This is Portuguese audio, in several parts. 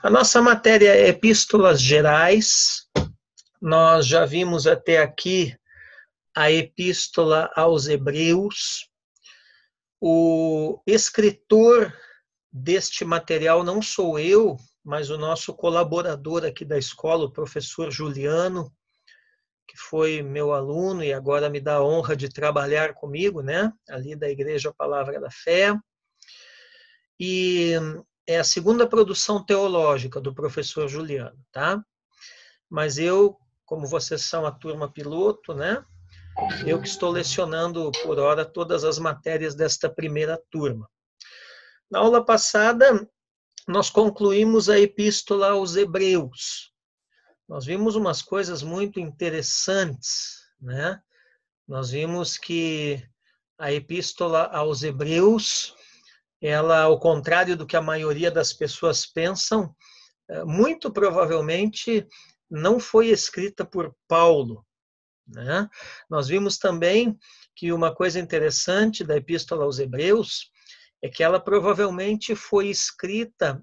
A nossa matéria é Epístolas Gerais. Nós já vimos até aqui a Epístola aos Hebreus. O escritor deste material não sou eu, mas o nosso colaborador aqui da escola, o professor Juliano, que foi meu aluno e agora me dá a honra de trabalhar comigo, né? Ali da Igreja Palavra da Fé. E é a segunda produção teológica do professor Juliano, tá? Mas eu, como vocês são a turma piloto, né? Eu que estou lecionando por hora todas as matérias desta primeira turma. Na aula passada, nós concluímos a Epístola aos Hebreus. Nós vimos umas coisas muito interessantes, né? Nós vimos que a Epístola aos Hebreus, ela, ao contrário do que a maioria das pessoas pensam, muito provavelmente não foi escrita por Paulo, né? Nós vimos também que uma coisa interessante da Epístola aos Hebreus é que ela provavelmente foi escrita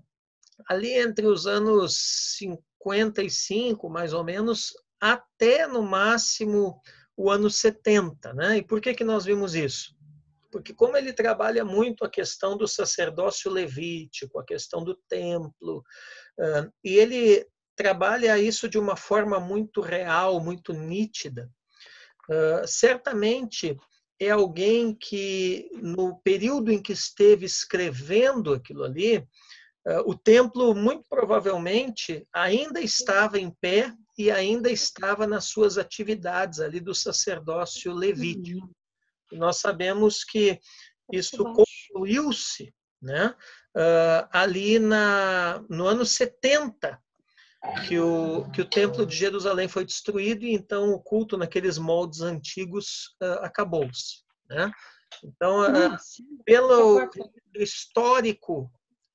ali entre os anos 55, mais ou menos, até no máximo o ano 70, né? E por que nós vimos isso? Porque como ele trabalha muito a questão do sacerdócio levítico, a questão do templo, e ele trabalha isso de uma forma muito real, muito nítida, certamente é alguém que, no período em que esteve escrevendo aquilo ali, o templo, muito provavelmente, ainda estava em pé e ainda estava nas suas atividades ali do sacerdócio levítico. E nós sabemos que isso concluiu-se, né, ali no ano 70, que o Templo de Jerusalém foi destruído e então o culto naqueles moldes antigos acabou-se, né? Então, pelo histórico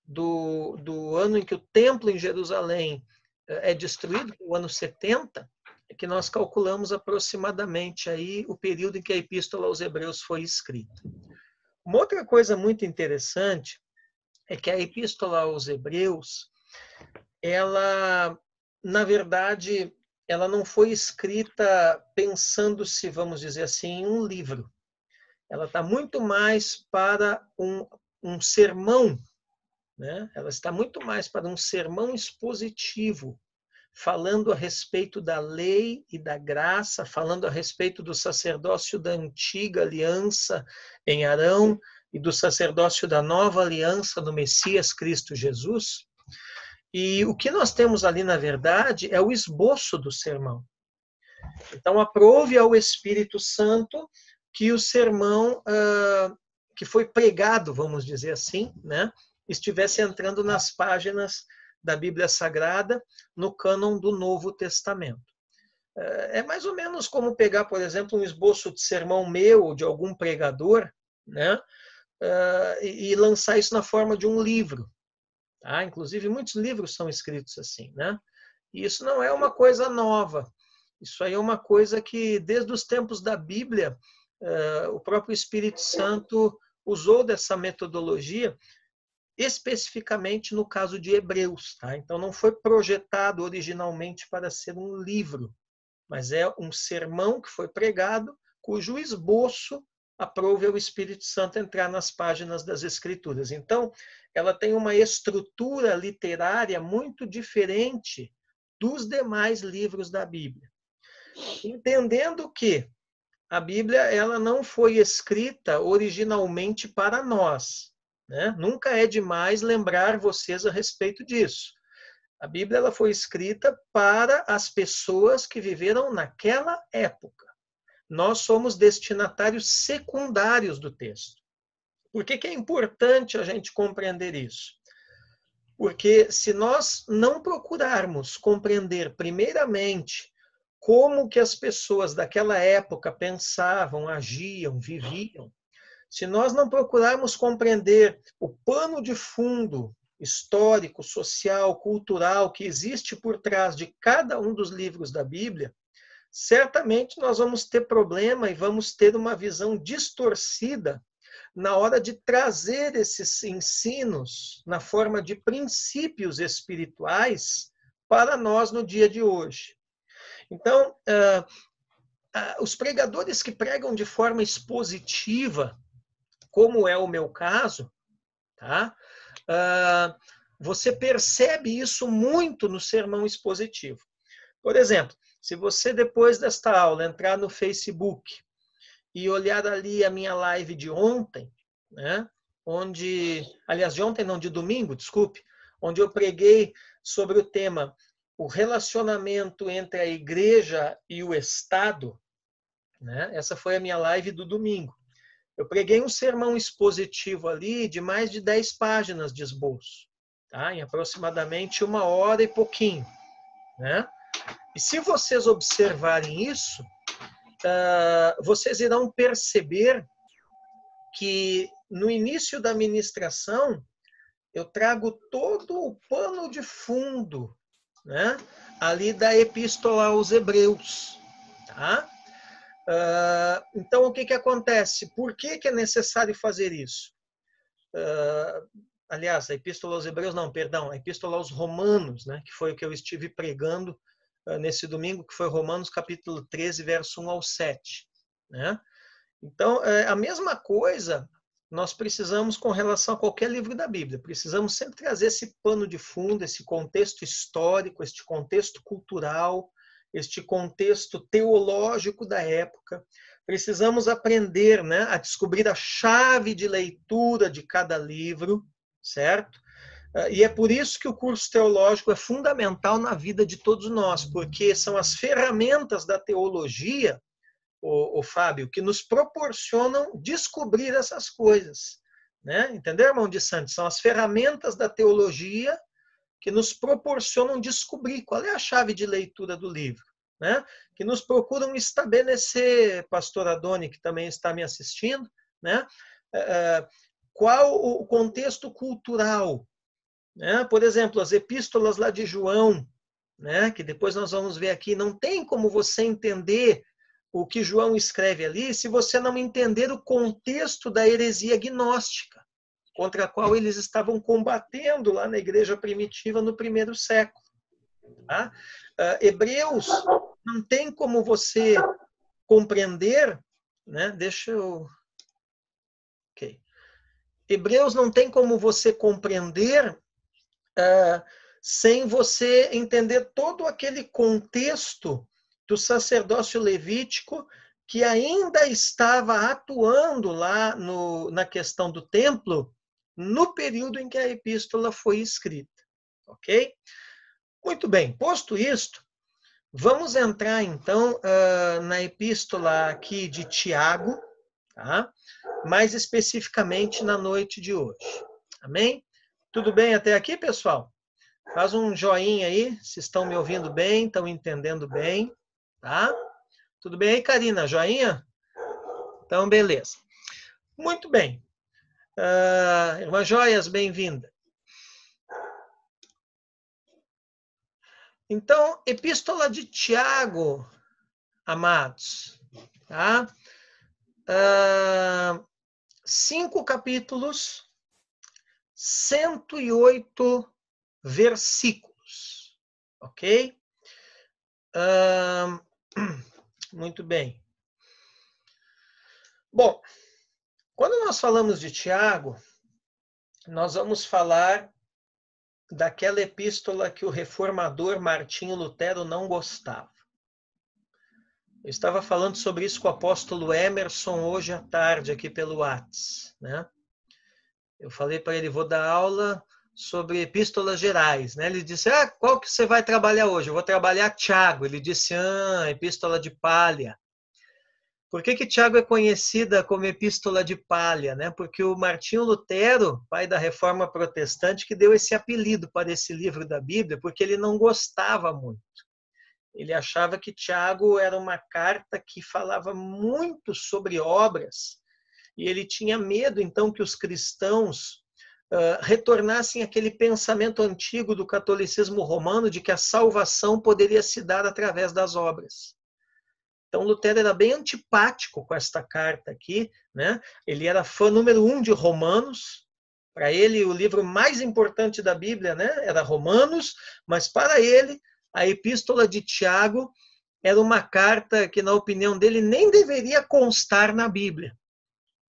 do ano em que o Templo em Jerusalém é destruído, o ano 70, é que nós calculamos aproximadamente aí o período em que a Epístola aos Hebreus foi escrita. Uma outra coisa muito interessante é que a Epístola aos Hebreus, ela, na verdade, ela não foi escrita pensando-se, vamos dizer assim, em um livro. Ela está muito mais para um sermão, né? Ela está muito mais para um sermão expositivo, falando a respeito da lei e da graça, falando a respeito do sacerdócio da antiga aliança em Arão e do sacerdócio da nova aliança no Messias Cristo Jesus. E o que nós temos ali, na verdade, é o esboço do sermão. Então, aprove ao Espírito Santo que o sermão que foi pregado, vamos dizer assim, né, estivesse entrando nas páginas da Bíblia Sagrada, no cânon do Novo Testamento. É mais ou menos como pegar, por exemplo, um esboço de sermão meu ou de algum pregador, né, e lançar isso na forma de um livro. Tá? Inclusive, muitos livros são escritos assim, né? E isso não é uma coisa nova. Isso aí é uma coisa que, desde os tempos da Bíblia, o próprio Espírito Santo usou dessa metodologia, especificamente no caso de Hebreus. Tá? Então, não foi projetado originalmente para ser um livro, mas é um sermão que foi pregado, cujo esboço aprove ao Espírito Santo entrar nas páginas das Escrituras. Então, ela tem uma estrutura literária muito diferente dos demais livros da Bíblia. Entendendo que a Bíblia ela não foi escrita originalmente para nós, né? Nunca é demais lembrar vocês a respeito disso. A Bíblia ela foi escrita para as pessoas que viveram naquela época. Nós somos destinatários secundários do texto. Por que é importante a gente compreender isso? Porque se nós não procurarmos compreender primeiramente como que as pessoas daquela época pensavam, agiam, viviam, se nós não procurarmos compreender o pano de fundo histórico, social, cultural que existe por trás de cada um dos livros da Bíblia, certamente nós vamos ter problema e vamos ter uma visão distorcida na hora de trazer esses ensinos na forma de princípios espirituais para nós no dia de hoje. Então, os pregadores que pregam de forma expositiva, como é o meu caso, tá? Você percebe isso muito no sermão expositivo. Por exemplo, se você depois desta aula entrar no Facebook e olhar ali a minha live de ontem, né? Aliás, de ontem não, de domingo, desculpe, onde eu preguei sobre o tema o relacionamento entre a igreja e o Estado, né? Essa foi a minha live do domingo. Eu preguei um sermão expositivo ali de mais de 10 páginas de esboço, tá? Em aproximadamente 1 hora e pouquinho, né? E se vocês observarem isso, vocês irão perceber que no início da ministração eu trago todo o pano de fundo, né, ali da Epístola aos Hebreus. Tá? Então, o que acontece? Por que é necessário fazer isso? Aliás, a Epístola aos Hebreus, não, perdão, a Epístola aos Romanos, né, que foi o que eu estive pregando nesse domingo, que foi Romanos capítulo 13, verso 1 ao 7. Né? Então, a mesma coisa nós precisamos com relação a qualquer livro da Bíblia. Precisamos sempre trazer esse pano de fundo, esse contexto histórico, este contexto cultural, este contexto teológico da época. Precisamos aprender, né, a descobrir a chave de leitura de cada livro, certo? E é por isso que o curso teológico é fundamental na vida de todos nós, porque são as ferramentas da teologia, o Fábio, que nos proporcionam descobrir essas coisas. Né? Entendeu, irmão de Santos? São as ferramentas da teologia que nos proporcionam descobrir qual é a chave de leitura do livro. Né? Que nos procuram estabelecer, pastor Adoni, que também está me assistindo, né? Qual o contexto cultural. Né? Por exemplo, as epístolas lá de João, né? Que depois nós vamos ver aqui, não tem como você entender o que João escreve ali se você não entender o contexto da heresia gnóstica, contra a qual eles estavam combatendo lá na igreja primitiva no primeiro século. Tá? Hebreus não tem como você compreender, né? Deixa eu... Okay. Hebreus não tem como você compreender sem você entender todo aquele contexto do sacerdócio levítico que ainda estava atuando lá na questão do templo no período em que a epístola foi escrita. Ok? Muito bem, posto isto, vamos entrar então na epístola aqui de Tiago, tá? Mais especificamente na noite de hoje. Amém? Tudo bem até aqui, pessoal? Faz um joinha aí, se estão me ouvindo bem, estão entendendo bem. Tá? Tudo bem aí, Karina? Joinha? Então, beleza. Muito bem. Irmã Joias, bem-vinda. Então, Epístola de Tiago, amados. Tá? 5 capítulos, 108 versículos. Ok? Muito bem. Bom, quando nós falamos de Tiago, nós vamos falar daquela epístola que o reformador Martinho Lutero não gostava. Eu estava falando sobre isso com o apóstolo Emerson hoje à tarde, aqui pelo WhatsApp, né? Eu falei para ele, vou dar aula sobre epístolas gerais, né? Ele disse, qual que você vai trabalhar hoje? Eu vou trabalhar Tiago. Ele disse, epístola de palha. Por que Tiago é conhecida como epístola de palha? Né? Porque o Martinho Lutero, pai da Reforma Protestante, que deu esse apelido para esse livro da Bíblia, porque ele não gostava muito. Ele achava que Tiago era uma carta que falava muito sobre obras, e ele tinha medo, então, que os cristãos retornassem àquele pensamento antigo do catolicismo romano de que a salvação poderia se dar através das obras. Então, Lutero era bem antipático com esta carta aqui, né? Ele era fã número 1 de Romanos. Para ele, o livro mais importante da Bíblia, né, era Romanos, mas para ele, a Epístola de Tiago era uma carta que, na opinião dele, nem deveria constar na Bíblia.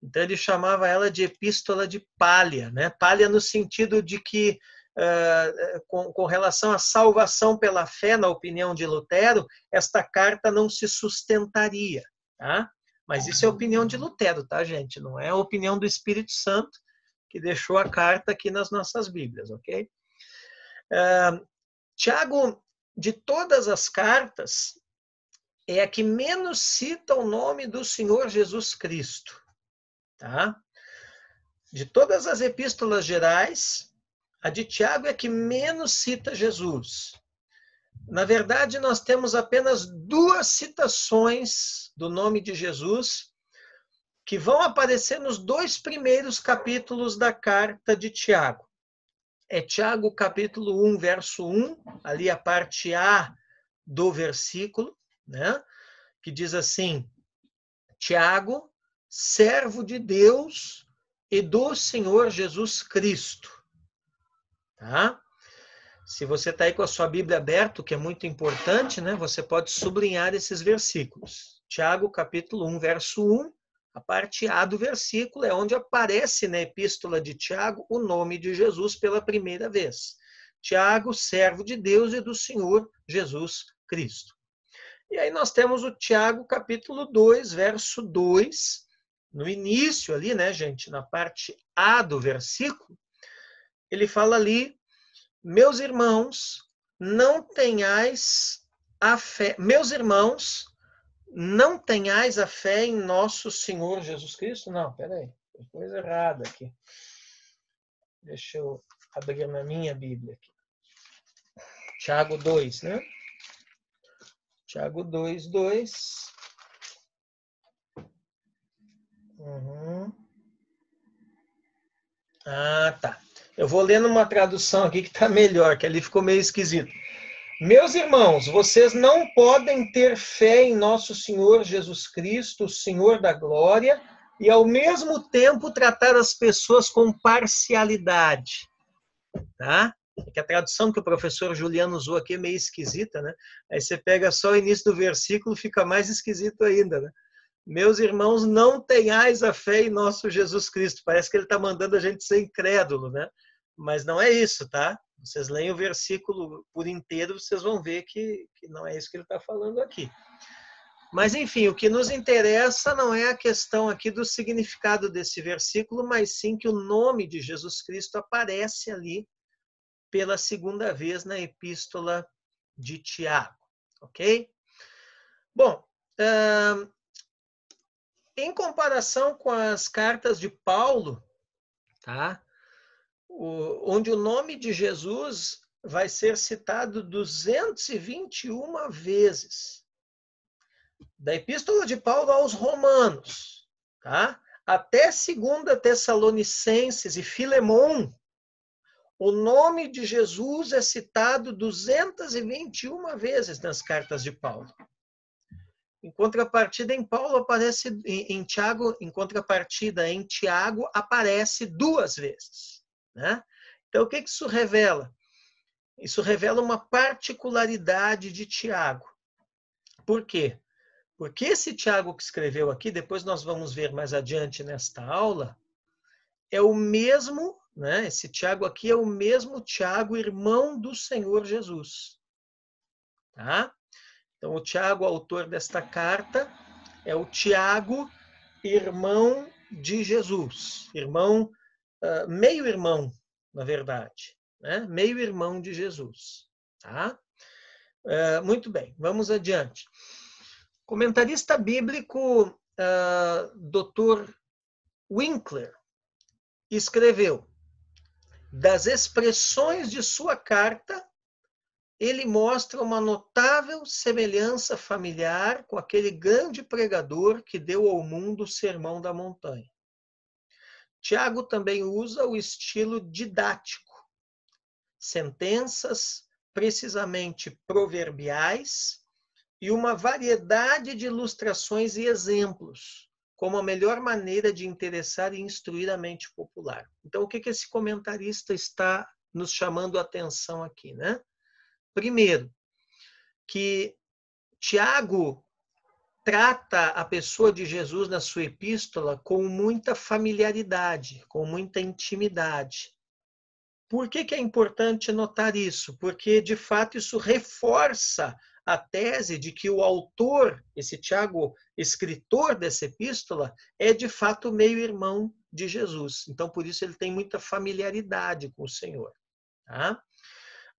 Então, ele chamava ela de Epístola de Palha, né? Palha no sentido de que, com relação à salvação pela fé, na opinião de Lutero, esta carta não se sustentaria, tá? Mas isso é a opinião de Lutero, tá, gente? Não é a opinião do Espírito Santo, que deixou a carta aqui nas nossas Bíblias, ok? Tiago, de todas as cartas, é a que menos cita o nome do Senhor Jesus Cristo, tá? De todas as epístolas gerais, a de Tiago é a que menos cita Jesus. Na verdade, nós temos apenas 2 citações do nome de Jesus que vão aparecer nos 2 primeiros capítulos da carta de Tiago. É Tiago capítulo 1, verso 1, ali a parte A do versículo, né? Que diz assim: Tiago, servo de Deus e do Senhor Jesus Cristo. Tá? Se você está aí com a sua Bíblia aberta, o que é muito importante, né? Você pode sublinhar esses versículos. Tiago, capítulo 1, verso 1, a parte A do versículo é onde aparece na epístola de Tiago o nome de Jesus pela primeira vez. Tiago, servo de Deus e do Senhor Jesus Cristo. E aí nós temos o Tiago, capítulo 2, verso 2, no início ali, né, gente, na parte A do versículo, ele fala ali: meus irmãos, não tenhais a fé. Meus irmãos, não tenhais a fé em nosso Senhor Jesus Cristo? Não, peraí, tem coisa errada aqui. Deixa eu abrir na minha Bíblia aqui. Tiago 2, né? Tiago 2, 2. Ah, tá. Eu vou ler numa tradução aqui que está melhor, que ali ficou meio esquisito. Meus irmãos, vocês não podem ter fé em nosso Senhor Jesus Cristo, o Senhor da glória, e ao mesmo tempo tratar as pessoas com parcialidade. Tá? É que a tradução que o professor Juliano usou aqui é meio esquisita, né? Aí você pega só o início do versículo, fica mais esquisito ainda, né? Meus irmãos, não tenhais a fé em nosso Jesus Cristo. Parece que ele está mandando a gente ser incrédulo, né? Mas não é isso, tá? Vocês leem o versículo por inteiro, vocês vão ver que não é isso que ele está falando aqui. Mas, enfim, o que nos interessa não é a questão aqui do significado desse versículo, mas sim que o nome de Jesus Cristo aparece ali pela segunda vez na epístola de Tiago, ok? Bom, em comparação com as cartas de Paulo, tá? Onde o nome de Jesus vai ser citado 221 vezes. Da epístola de Paulo aos Romanos, tá? Até 2 Tessalonicenses e Filemon, o nome de Jesus é citado 221 vezes nas cartas de Paulo. Em contrapartida, em Paulo aparece, em Tiago, em contrapartida, em Tiago aparece 2 vezes, né? Então, o que isso revela? Isso revela uma particularidade de Tiago. Por quê? Porque esse Tiago que escreveu aqui, depois nós vamos ver mais adiante nesta aula, é o mesmo, né? Esse Tiago aqui é o mesmo Tiago, irmão do Senhor Jesus. Tá? Então, o Tiago, autor desta carta, é o Tiago, irmão de Jesus. Irmão, meio-irmão, na verdade. Né? Meio-irmão de Jesus. Tá? Muito bem, vamos adiante. Comentarista bíblico, Dr. Winkler, escreveu: das expressões de sua carta, ele mostra uma notável semelhança familiar com aquele grande pregador que deu ao mundo o Sermão da Montanha. Tiago também usa o estilo didático, sentenças precisamente proverbiais e uma variedade de ilustrações e exemplos, como a melhor maneira de interessar e instruir a mente popular. Então, o que esse comentarista está nos chamando a atenção aqui, né? Primeiro, que Tiago trata a pessoa de Jesus na sua epístola com muita familiaridade, com muita intimidade. Por que é importante notar isso? Porque, de fato, isso reforça a tese de que o autor, esse Tiago, escritor dessa epístola, é, de fato, meio-irmão de Jesus. Então, por isso, ele tem muita familiaridade com o Senhor. Tá?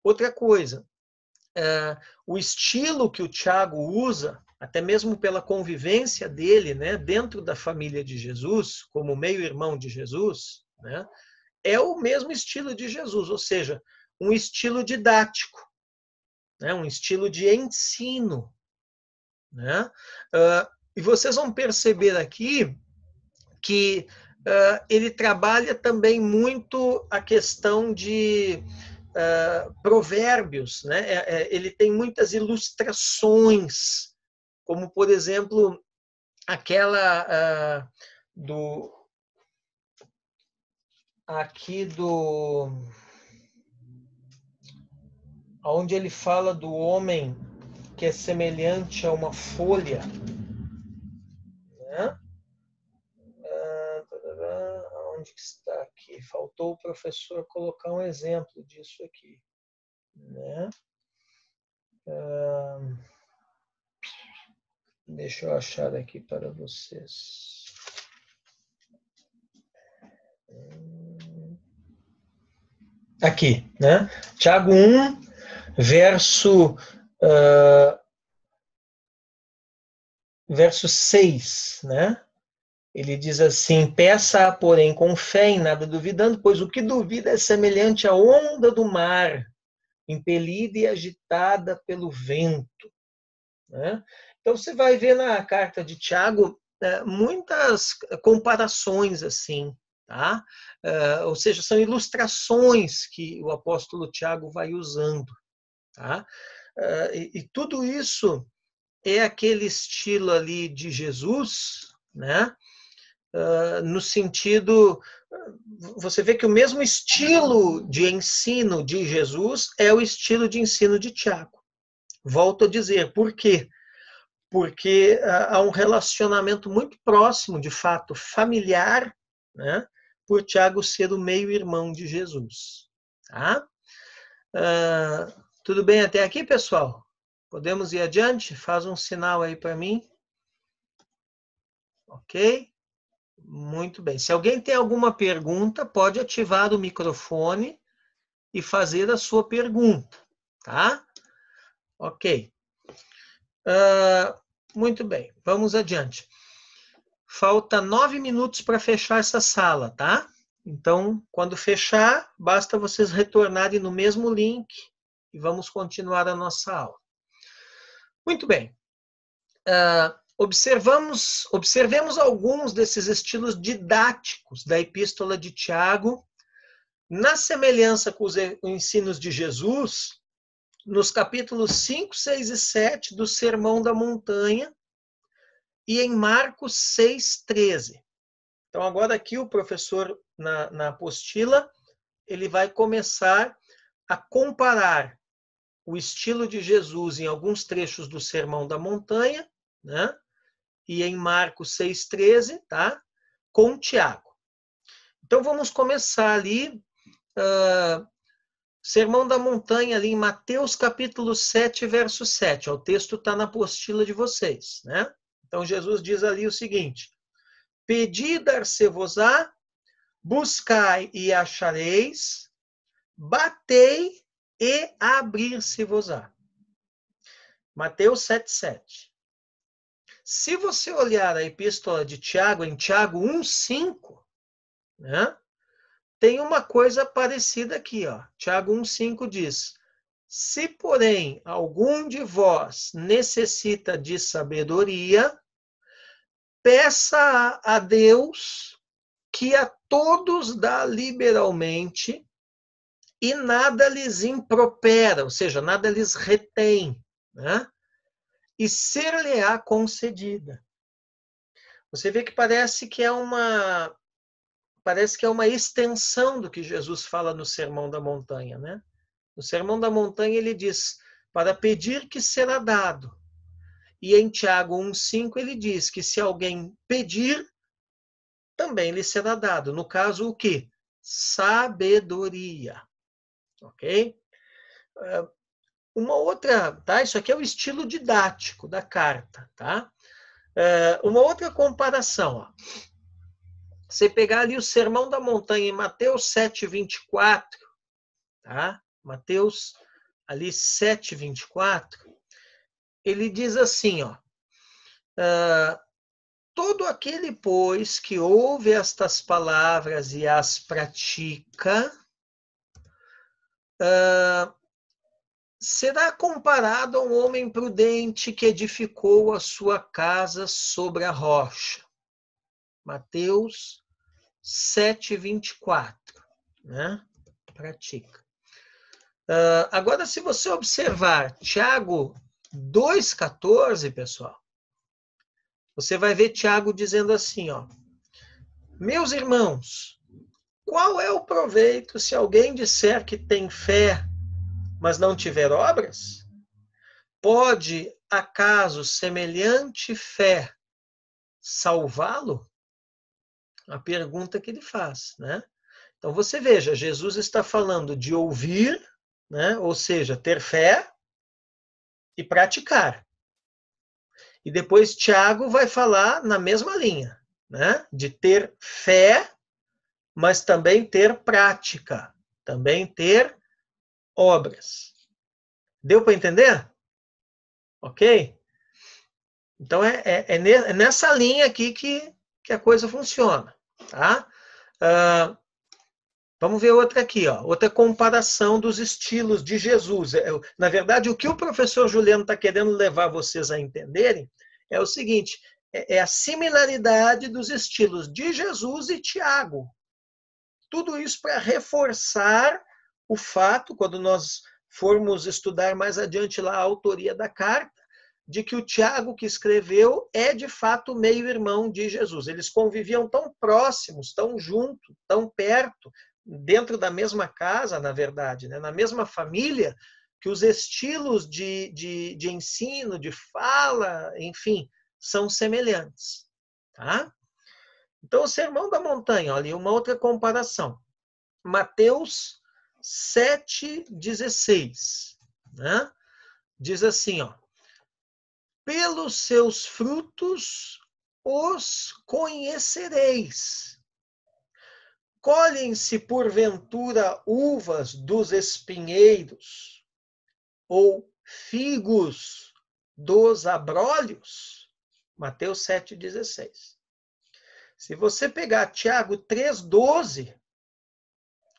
Outra coisa, o estilo que o Tiago usa, até mesmo pela convivência dele, né, dentro da família de Jesus, como meio-irmão de Jesus, né, é o mesmo estilo de Jesus, ou seja, um estilo didático, né, um estilo de ensino. Né? E vocês vão perceber aqui que ele trabalha também muito a questão de provérbios, né? Ele tem muitas ilustrações, como, por exemplo, aquela onde ele fala do homem que é semelhante a uma folha, né? Onde está aqui? Faltou o professor colocar um exemplo disso aqui, né? Deixa eu achar aqui para vocês. Aqui, né? Tiago 1, verso 6, né? Ele diz assim: peça, porém, com fé, em nada duvidando, pois o que duvida é semelhante à onda do mar, impelida e agitada pelo vento. Né? Então, você vai ver na carta de Tiago muitas comparações assim, tá? Ou seja, são ilustrações que o apóstolo Tiago vai usando. Tá? E tudo isso é aquele estilo ali de Jesus, né? No sentido, você vê que o mesmo estilo de ensino de Jesus é o estilo de ensino de Tiago. Volto a dizer, por quê? Porque há um relacionamento muito próximo, de fato, familiar, né? Por Tiago ser o meio-irmão de Jesus. Tá? Tudo bem até aqui, pessoal? Podemos ir adiante? Faz um sinal aí para mim. Ok? Muito bem. Se alguém tem alguma pergunta, pode ativar o microfone e fazer a sua pergunta, tá? Ok. Muito bem, vamos adiante. Falta 9 minutos para fechar essa sala, tá? Então, quando fechar, basta vocês retornarem no mesmo link e vamos continuar a nossa aula. Muito bem. Observemos alguns desses estilos didáticos da Epístola de Tiago, na semelhança com os ensinos de Jesus, nos capítulos 5, 6 e 7 do Sermão da Montanha e em Marcos 6, 13. Então, agora aqui o professor, na apostila, ele vai começar a comparar o estilo de Jesus em alguns trechos do Sermão da Montanha, né? E em Marcos 6,13, tá? Com Tiago. Então, vamos começar ali, Sermão da Montanha, ali em Mateus capítulo 7, verso 7. O texto está na apostila de vocês, né? Então, Jesus diz ali o seguinte: pedi, dar-se-vos-á, buscai e achareis, batei e abrir-se-vos-á. Mateus 7, 7. Se você olhar a epístola de Tiago, em Tiago 1,5, né, tem uma coisa parecida aqui. Ó. Tiago 1,5 diz: se, porém, algum de vós necessita de sabedoria, peça a Deus, que a todos dá liberalmente, e nada lhes impropera, ou seja, nada lhes retém, né? e ser-lhe-á concedida. Você vê que parece que é uma extensão do que Jesus fala no Sermão da Montanha, né? No Sermão da Montanha ele diz, para pedir que será dado. E em Tiago 1,5 ele diz que se alguém pedir, também lhe será dado. No caso, o quê? Sabedoria. Ok? Uma outra, tá? Isso aqui é o estilo didático da carta, tá? Uma outra comparação, ó. Você pegar ali o Sermão da Montanha em Mateus 7,24, tá? Mateus ali 7,24, ele diz assim, ó, todo aquele, pois, que ouve estas palavras e as pratica, será comparado a um homem prudente que edificou a sua casa sobre a rocha. Mateus 7,24, né? Pratica. Agora, se você observar Tiago 2,14, pessoal, você vai ver Tiago dizendo assim, ó, meus irmãos, qual é o proveito se alguém disser que tem fé, mas não tiver obras? Pode, acaso, semelhante fé salvá-lo? A pergunta que ele faz, né? Então, você veja, Jesus está falando de ouvir, né? Ou seja, ter fé e praticar. E depois Tiago vai falar na mesma linha, né? De ter fé, mas também ter prática, também ter obras. Deu para entender? Ok? Então, é nessa linha aqui que a coisa funciona, tá? Vamos ver outra aqui, ó, outra comparação dos estilos de Jesus. Na verdade, o que o professor Juliano está querendo levar vocês a entenderem é o seguinte, é a similaridade dos estilos de Jesus e Tiago. Tudo isso para reforçar o fato, quando nós formos estudar mais adiante lá a autoria da carta, de que o Tiago que escreveu é de fato meio-irmão de Jesus. Eles conviviam tão próximos, tão junto, tão perto, dentro da mesma casa, na verdade, né? Na mesma família, que os estilos de ensino, de fala, enfim, são semelhantes. Tá? Então, o Sermão da Montanha, olha, uma outra comparação. Mateus 7,16, né? Diz assim, ó, pelos seus frutos os conhecereis. Colhem-se, porventura, uvas dos espinheiros ou figos dos abrolhos? Mateus 7,16. Se você pegar Tiago 3,12,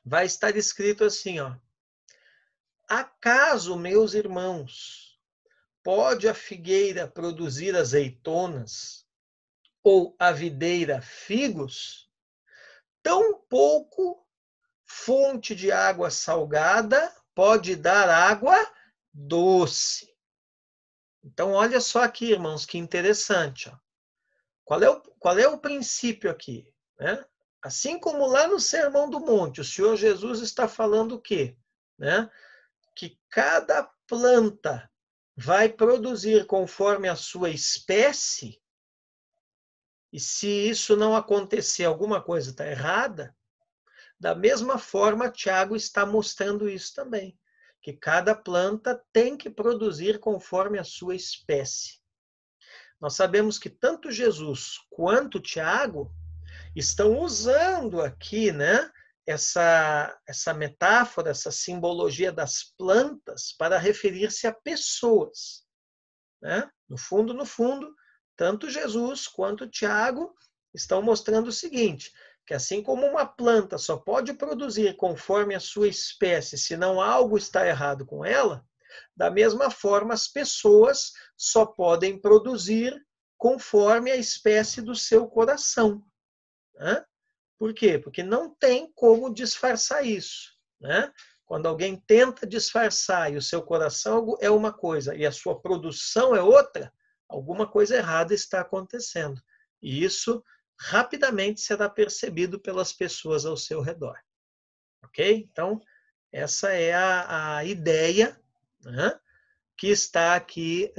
vai estar escrito assim, ó. Acaso, meus irmãos, pode a figueira produzir azeitonas ou a videira figos? Tampouco fonte de água salgada pode dar água doce. Então, olha só aqui, irmãos, que interessante. Ó. Qual é o princípio aqui? Né? Assim como lá no Sermão do Monte, o Senhor Jesus está falando o quê? Né? Que cada planta vai produzir conforme a sua espécie, e se isso não acontecer, alguma coisa está errada, da mesma forma, Tiago está mostrando isso também, que cada planta tem que produzir conforme a sua espécie. Nós sabemos que tanto Jesus quanto Tiago estão usando aqui, né, essa metáfora, essa simbologia das plantas para referir-se a pessoas. Né? No fundo, tanto Jesus quanto Tiago estão mostrando o seguinte, que assim como uma planta só pode produzir conforme a sua espécie, senão algo está errado com ela, da mesma forma as pessoas só podem produzir conforme a espécie do seu coração. Né? Por quê? Porque não tem como disfarçar isso. Né? Quando alguém tenta disfarçar e o seu coração é uma coisa e a sua produção é outra, alguma coisa errada está acontecendo. E isso rapidamente será percebido pelas pessoas ao seu redor. Ok? Então, essa é a ideia, né, que está aqui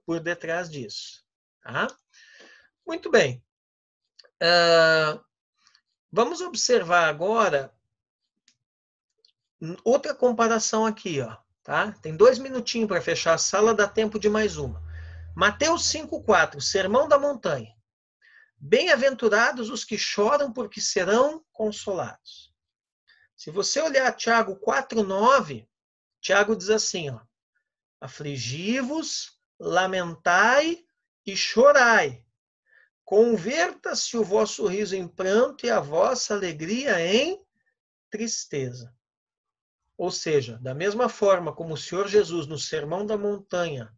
por detrás disso. Tá? Muito bem. Vamos observar agora outra comparação aqui. Ó, tá? Tem 2 minutinhos para fechar a sala, dá tempo de mais uma. Mateus 5,4, Sermão da Montanha. Bem-aventurados os que choram, porque serão consolados. Se você olhar Tiago 4,9, Tiago diz assim, ó, afligi-vos, lamentai e chorai. Converta-se o vosso riso em pranto e a vossa alegria em tristeza. Ou seja, da mesma forma como o Senhor Jesus, no Sermão da Montanha,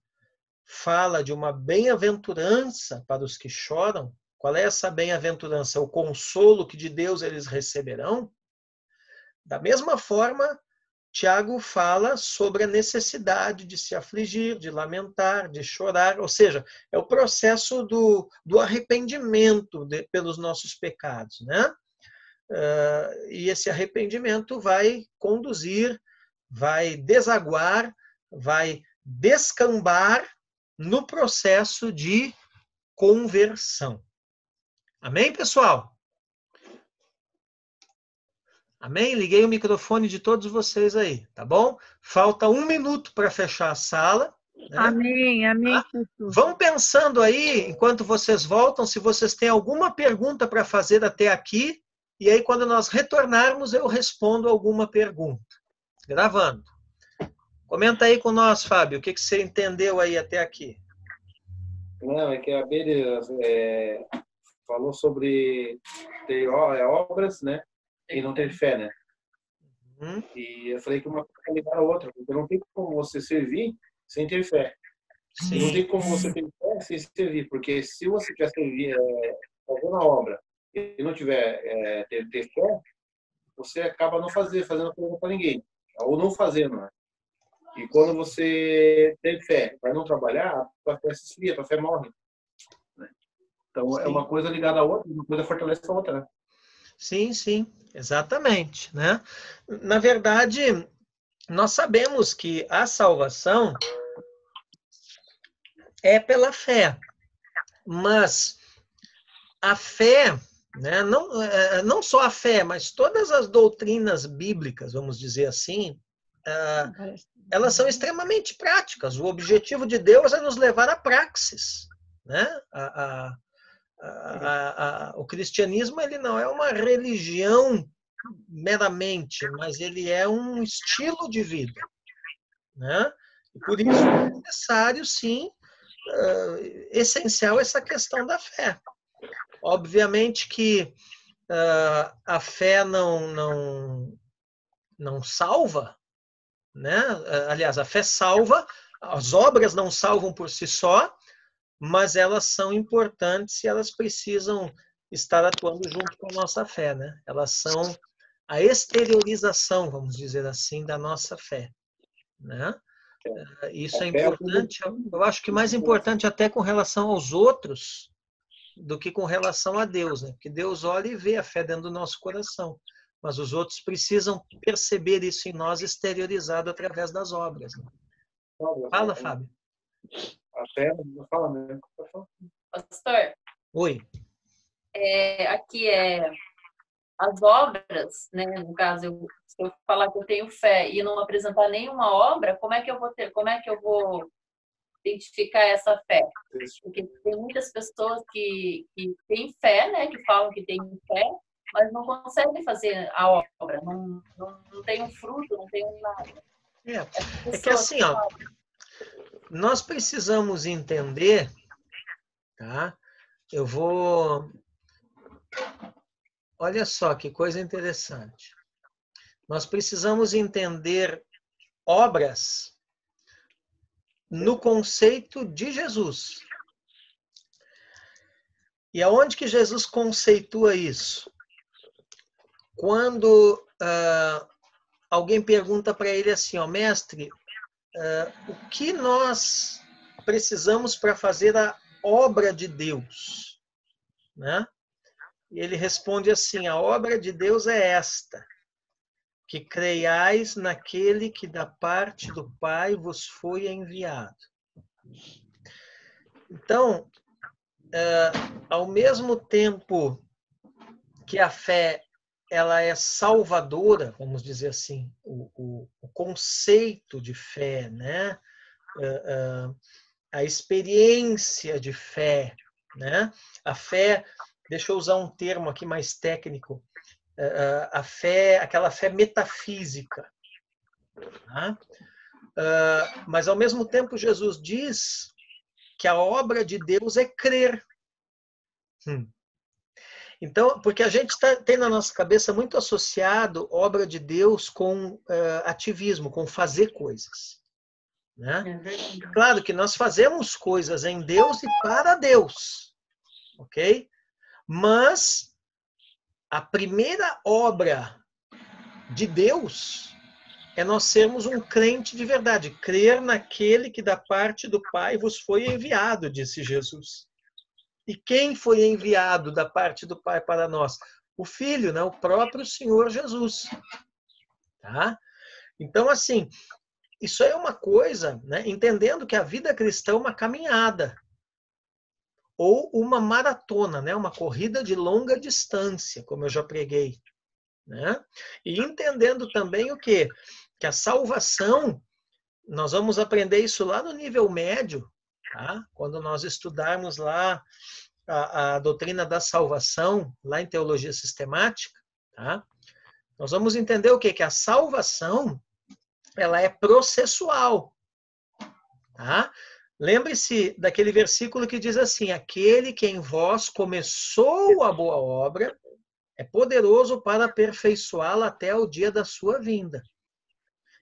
fala de uma bem-aventurança para os que choram, qual é essa bem-aventurança? O consolo que de Deus eles receberão? Da mesma forma, Tiago fala sobre a necessidade de se afligir, de lamentar, de chorar, ou seja, é o processo do arrependimento pelos nossos pecados, né? E esse arrependimento vai conduzir, vai desaguar, vai descambar no processo de conversão. Amém, pessoal? Amém? Liguei o microfone de todos vocês aí, tá bom? Falta 1 minuto para fechar a sala. Né? Amém, amém. Tá? Vão pensando aí, enquanto vocês voltam, se vocês têm alguma pergunta para fazer até aqui, e aí quando nós retornarmos eu respondo alguma pergunta. Gravando. Comenta aí com nós, Fábio, o que você entendeu aí até aqui? Não, é que a Bíblia falou sobre ter obras, né? E não ter fé, né? E eu falei que uma coisa é ligar a outra, porque não tem como você servir sem ter fé. Sim. E não tem como você ter fé sem servir, porque se você quer servir fazendo a obra e não tiver ter fé, você acaba não fazendo coisa para ninguém, ou não fazendo, né? E quando você tem fé para não trabalhar, a tua fé se esfria, a tua fé morre. Né? Então, sim, é uma coisa ligada à outra, uma coisa fortalece a outra, né? Sim, sim, exatamente, né? Na verdade, nós sabemos que a salvação é pela fé, mas a fé, né, não só a fé, mas todas as doutrinas bíblicas, vamos dizer assim, elas são extremamente práticas. O objetivo de Deus é nos levar à praxis, né? O cristianismo ele não é uma religião meramente, mas ele é um estilo de vida, né? E por isso é necessário, sim, essencial essa questão da fé. Obviamente que a fé não salva, né? Aliás, a fé salva, as obras não salvam por si só, mas elas são importantes e elas precisam estar atuando junto com a nossa fé, né? Elas são a exteriorização, vamos dizer assim, da nossa fé, né? Isso é importante, eu acho que mais importante até com relação aos outros do que com relação a Deus, né? Porque Deus olha e vê a fé dentro do nosso coração, mas os outros precisam perceber isso em nós exteriorizado através das obras. Né? Fala, Fábio. Até não fala mesmo. Pastor. Oi. Aqui as obras, né? No caso, se eu falar que eu tenho fé e não apresentar nenhuma obra, como é que eu vou identificar essa fé? Porque tem muitas pessoas que têm fé, né? Que falam que têm fé, mas não conseguem fazer a obra, não tem um fruto, não tem nada. É que assim, ó, nós precisamos entender, tá? Eu vou... Olha só que coisa interessante. Nós precisamos entender obras no conceito de Jesus. E aonde que Jesus conceitua isso? Quando alguém pergunta para ele assim, ó, mestre, o que nós precisamos para fazer a obra de Deus? Né? E ele responde assim, a obra de Deus é esta, que creiais naquele que da parte do Pai vos foi enviado. Então, ao mesmo tempo que a fé ela é salvadora, vamos dizer assim, o conceito de fé, né? A experiência de fé, né? A fé, deixa eu usar um termo aqui mais técnico, a fé, aquela fé metafísica. Tá? Mas, ao mesmo tempo, Jesus diz que a obra de Deus é crer. Então, porque a gente tem na nossa cabeça muito associado obra de Deus com ativismo, com fazer coisas. Né? Claro que nós fazemos coisas em Deus e para Deus. Ok? Mas a primeira obra de Deus é nós sermos um crente de verdade, crer naquele que da parte do Pai vos foi enviado, disse Jesus. E quem foi enviado da parte do Pai para nós? O Filho, né? O próprio Senhor Jesus. Tá? Então, assim, isso é uma coisa, né? Entendendo que a vida cristã é uma caminhada ou uma maratona, né? Uma corrida de longa distância, como eu já preguei. Né? E entendendo também o quê? Que a salvação, nós vamos aprender isso lá no nível médio, tá? Quando nós estudarmos lá a doutrina da salvação, lá em teologia sistemática, tá? Nós vamos entender o quê? Que a salvação, ela é processual. Tá? Lembre-se daquele versículo que diz assim, aquele que em vós começou a boa obra é poderoso para aperfeiçoá-la até o dia da sua vinda.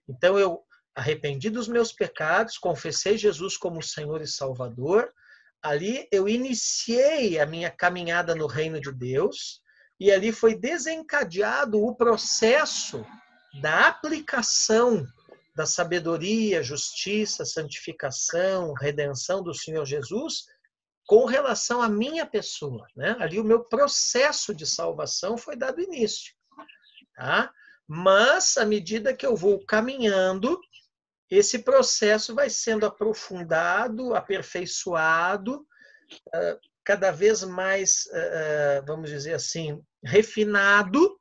Então, eu arrependi dos meus pecados, confessei Jesus como Senhor e Salvador, ali eu iniciei a minha caminhada no reino de Deus, e ali foi desencadeado o processo da aplicação da sabedoria, justiça, santificação, redenção do Senhor Jesus com relação à minha pessoa. Né? Ali o meu processo de salvação foi dado início. Tá? Mas, à medida que eu vou caminhando, esse processo vai sendo aprofundado, aperfeiçoado, cada vez mais, vamos dizer assim, refinado,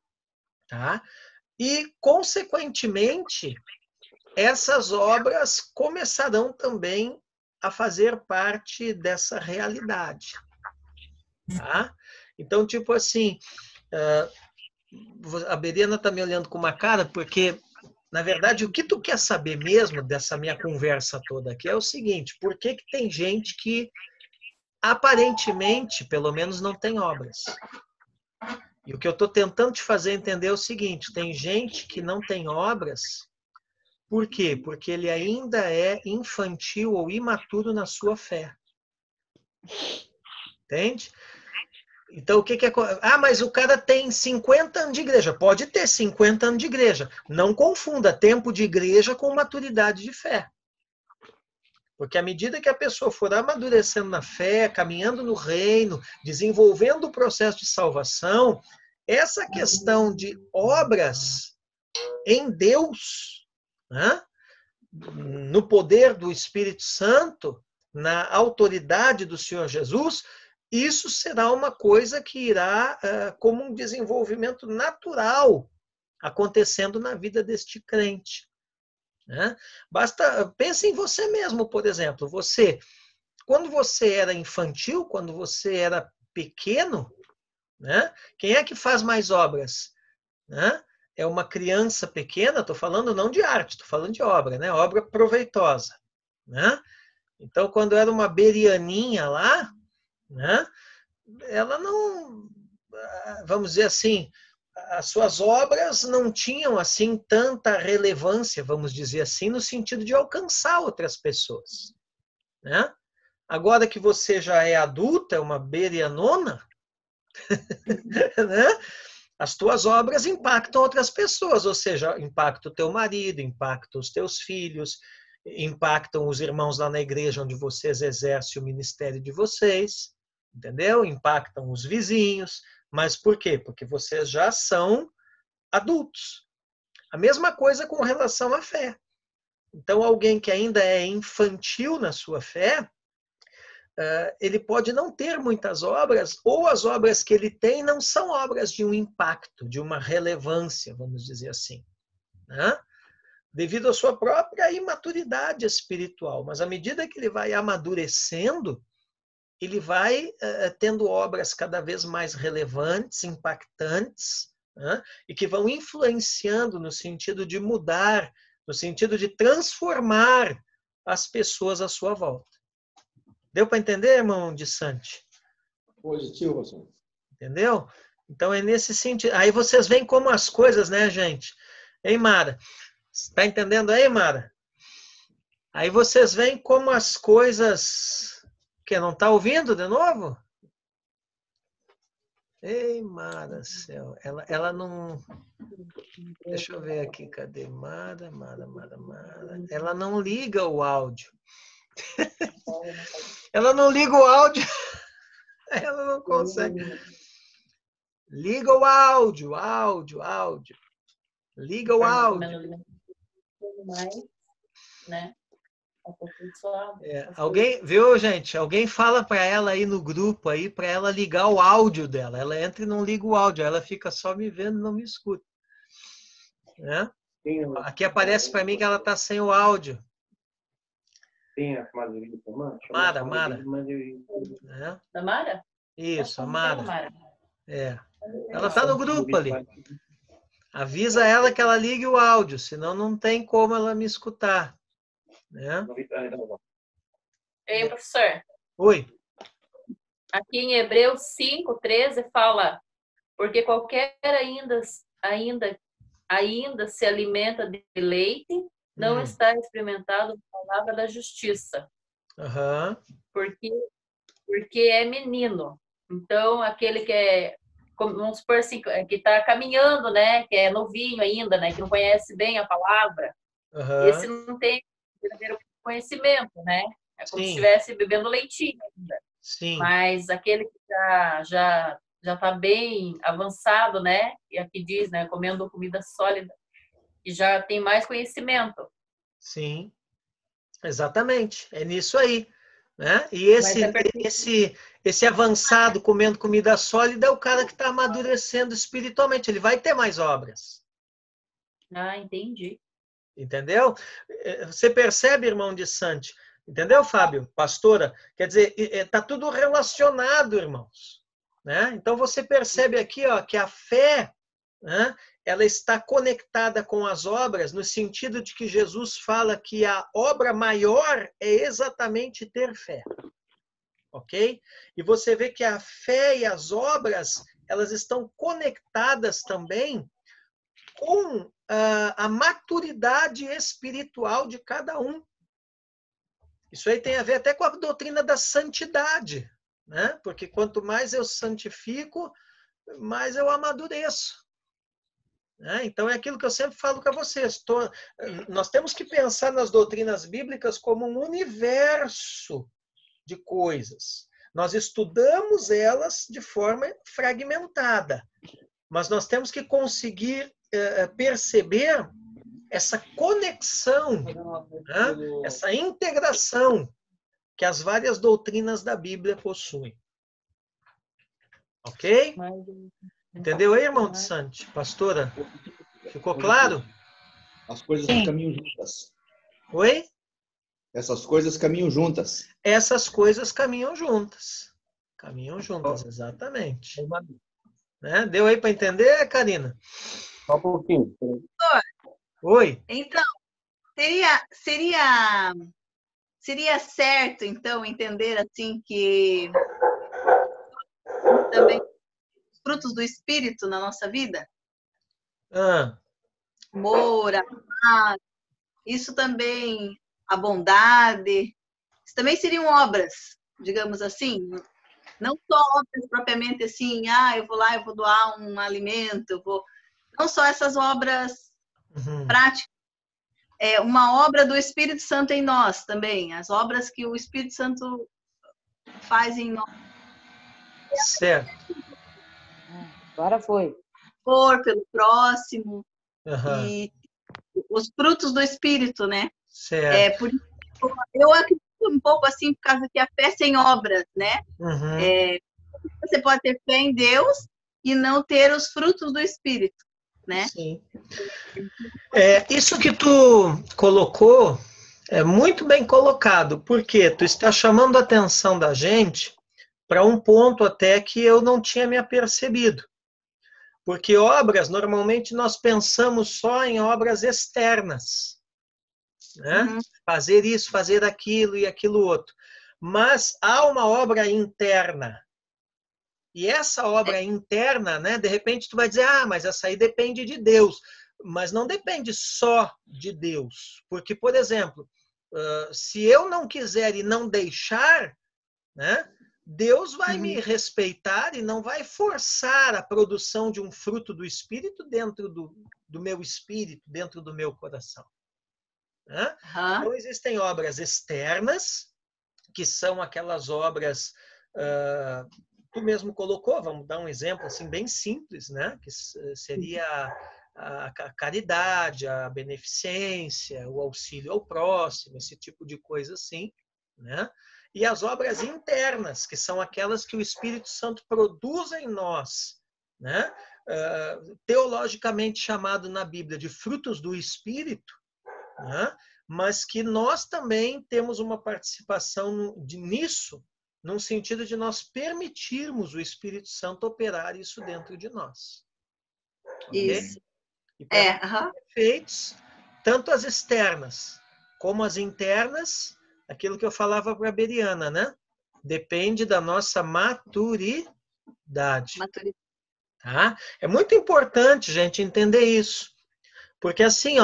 tá? E, consequentemente, essas obras começarão também a fazer parte dessa realidade. Tá? Então, tipo assim, a Beriana está me olhando com uma cara, porque, na verdade, o que tu quer saber mesmo dessa minha conversa toda aqui é o seguinte, por que que tem gente que, aparentemente, pelo menos não tem obras? E o que eu estou tentando te fazer entender é o seguinte, tem gente que não tem obras. Por quê? Porque ele ainda é infantil ou imaturo na sua fé. Entende? Então, o que é... Ah, mas o cara tem 50 anos de igreja. Pode ter 50 anos de igreja. Não confunda tempo de igreja com maturidade de fé. Porque à medida que a pessoa for amadurecendo na fé, caminhando no reino, desenvolvendo o processo de salvação, essa questão de obras em Deus, né? No poder do Espírito Santo, na autoridade do Senhor Jesus, isso será uma coisa que irá como um desenvolvimento natural acontecendo na vida deste crente. Né? Pense em você mesmo, por exemplo. Quando você era infantil, quando você era pequeno, né? Quem é que faz mais obras? Né? É uma criança pequena, estou falando não de arte, estou falando de obra, né? Obra proveitosa. Né? Então, quando era uma berianinha lá, né? Ela não, vamos dizer assim, as suas obras não tinham assim tanta relevância, vamos dizer assim, no sentido de alcançar outras pessoas. Né? Agora que você já é adulta, é uma berianona, né? as tuas obras impactam outras pessoas, ou seja, impacta o teu marido, impacta os teus filhos, impactam os irmãos lá na igreja onde vocês exercem o ministério de vocês, entendeu? Impactam os vizinhos, mas por quê? Porque vocês já são adultos. A mesma coisa com relação à fé. Então, alguém que ainda é infantil na sua fé, ele pode não ter muitas obras, ou as obras que ele tem não são obras de um impacto, de uma relevância, vamos dizer assim, né? Devido à sua própria imaturidade espiritual. Mas à medida que ele vai amadurecendo, ele vai tendo obras cada vez mais relevantes, impactantes, né? E que vão influenciando no sentido de mudar, no sentido de transformar as pessoas à sua volta. Deu para entender, irmão de Santi? Positivo, pastor. Entendeu? Então é nesse sentido. Aí vocês veem como as coisas, né, gente? Hein, Mara? Está entendendo aí, Mara? Aí vocês veem como as coisas... Que não está ouvindo de novo? Ei, Mara, céu. Ela não... Deixa eu ver aqui. Cadê? Mara. Ela não liga o áudio. Ela não liga o áudio. Ela não consegue. Liga o áudio. Liga o áudio. Né? Alguém, viu, gente? Alguém fala para ela aí no grupo aí para ela ligar o áudio dela. Ela entra e não liga o áudio, ela fica só me vendo e não me escuta. Né? Aqui aparece para mim que ela está sem o áudio. Tem a Margarida Tomás? Mara. É? Da Mara? Isso, a Mara. Ela está no grupo ali. Avisa ela que ela ligue o áudio, senão não tem como ela me escutar. Né? Ei, professor. Oi. Aqui em Hebreus 5:13 fala: porque qualquer ainda se alimenta de leite, não está experimentado a palavra da justiça. Porque é menino. Então, aquele que é, vamos supor assim, que está caminhando, né? Que é novinho ainda, né? Que não conhece bem a palavra. Esse não tem verdadeiro conhecimento, né? É como se estivesse bebendo leitinho ainda. Sim. Mas aquele que já está bem avançado, né? E aqui diz, né? Comendo comida sólida, e já tem mais conhecimento. Sim, exatamente. É nisso aí. Né? E esse avançado comendo comida sólida é o cara que está amadurecendo espiritualmente. Ele vai ter mais obras. Ah, entendi. Entendeu? Você percebe, irmão de Santi? Entendeu, Fábio? Pastora? Quer dizer, está tudo relacionado, irmãos. Né? Então você percebe aqui, ó, que a fé, né, ela está conectada com as obras, no sentido de que Jesus fala que a obra maior é exatamente ter fé. Ok? E você vê que a fé e as obras, elas estão conectadas também com a maturidade espiritual de cada um. Isso aí tem a ver até com a doutrina da santidade, né? Porque quanto mais eu santifico, mais eu amadureço. Então, é aquilo que eu sempre falo para vocês. Nós temos que pensar nas doutrinas bíblicas como um universo de coisas. Nós estudamos elas de forma fragmentada, mas nós temos que conseguir perceber essa conexão, né? Essa integração que as várias doutrinas da Bíblia possuem. Ok? Entendeu aí, irmão de Santi? Pastora? Ficou claro? As coisas caminham juntas. Oi? Essas coisas caminham juntas. Essas coisas caminham juntas. Caminham juntas, exatamente. Né? Deu aí para entender, Karina? Só um pouquinho. Oi? Então, seria certo, então, entender assim que também frutos do Espírito na nossa vida? Amor, a paz, isso também, a bondade, isso também seriam obras, digamos assim? Não só obras propriamente assim, eu vou lá, eu vou doar um alimento, não só essas obras práticas, é uma obra do Espírito Santo em nós também, as obras que o Espírito Santo faz em nós. Certo. Agora foi. Pelo próximo, e os frutos do Espírito, né? Certo. Por isso, eu acredito um pouco assim, por causa que a fé sem obras, né? Você pode ter fé em Deus e não ter os frutos do Espírito, né? Sim. Isso que tu colocou é muito bem colocado, porque tu está chamando a atenção da gente para um ponto até que eu não tinha me apercebido. Porque obras, normalmente nós pensamos só em obras externas, né? Fazer isso, fazer aquilo e aquilo outro. Mas há uma obra interna. E essa obra interna, né, de repente tu vai dizer, mas essa aí depende de Deus. Mas não depende só de Deus. Porque, por exemplo, se eu não quiser e não deixar, né, Deus vai me respeitar e não vai forçar a produção de um fruto do Espírito dentro do meu espírito, dentro do meu coração. Né? Então, existem obras externas, que são aquelas obras, tu mesmo colocou, vamos dar um exemplo assim, bem simples, né? Que seria a caridade, a beneficência, o auxílio ao próximo, esse tipo de coisa assim, né? E as obras internas, que são aquelas que o Espírito Santo produz em nós, né? Teologicamente chamado na Bíblia de frutos do Espírito, né? Mas que nós também temos uma participação nisso, num sentido de nós permitirmos o Espírito Santo operar isso dentro de nós. Isso. Okay? E para efeitos, tanto as externas como as internas, aquilo que eu falava para a Beriana, né? Depende da nossa maturidade. Tá? É muito importante, gente, entender isso. Porque assim,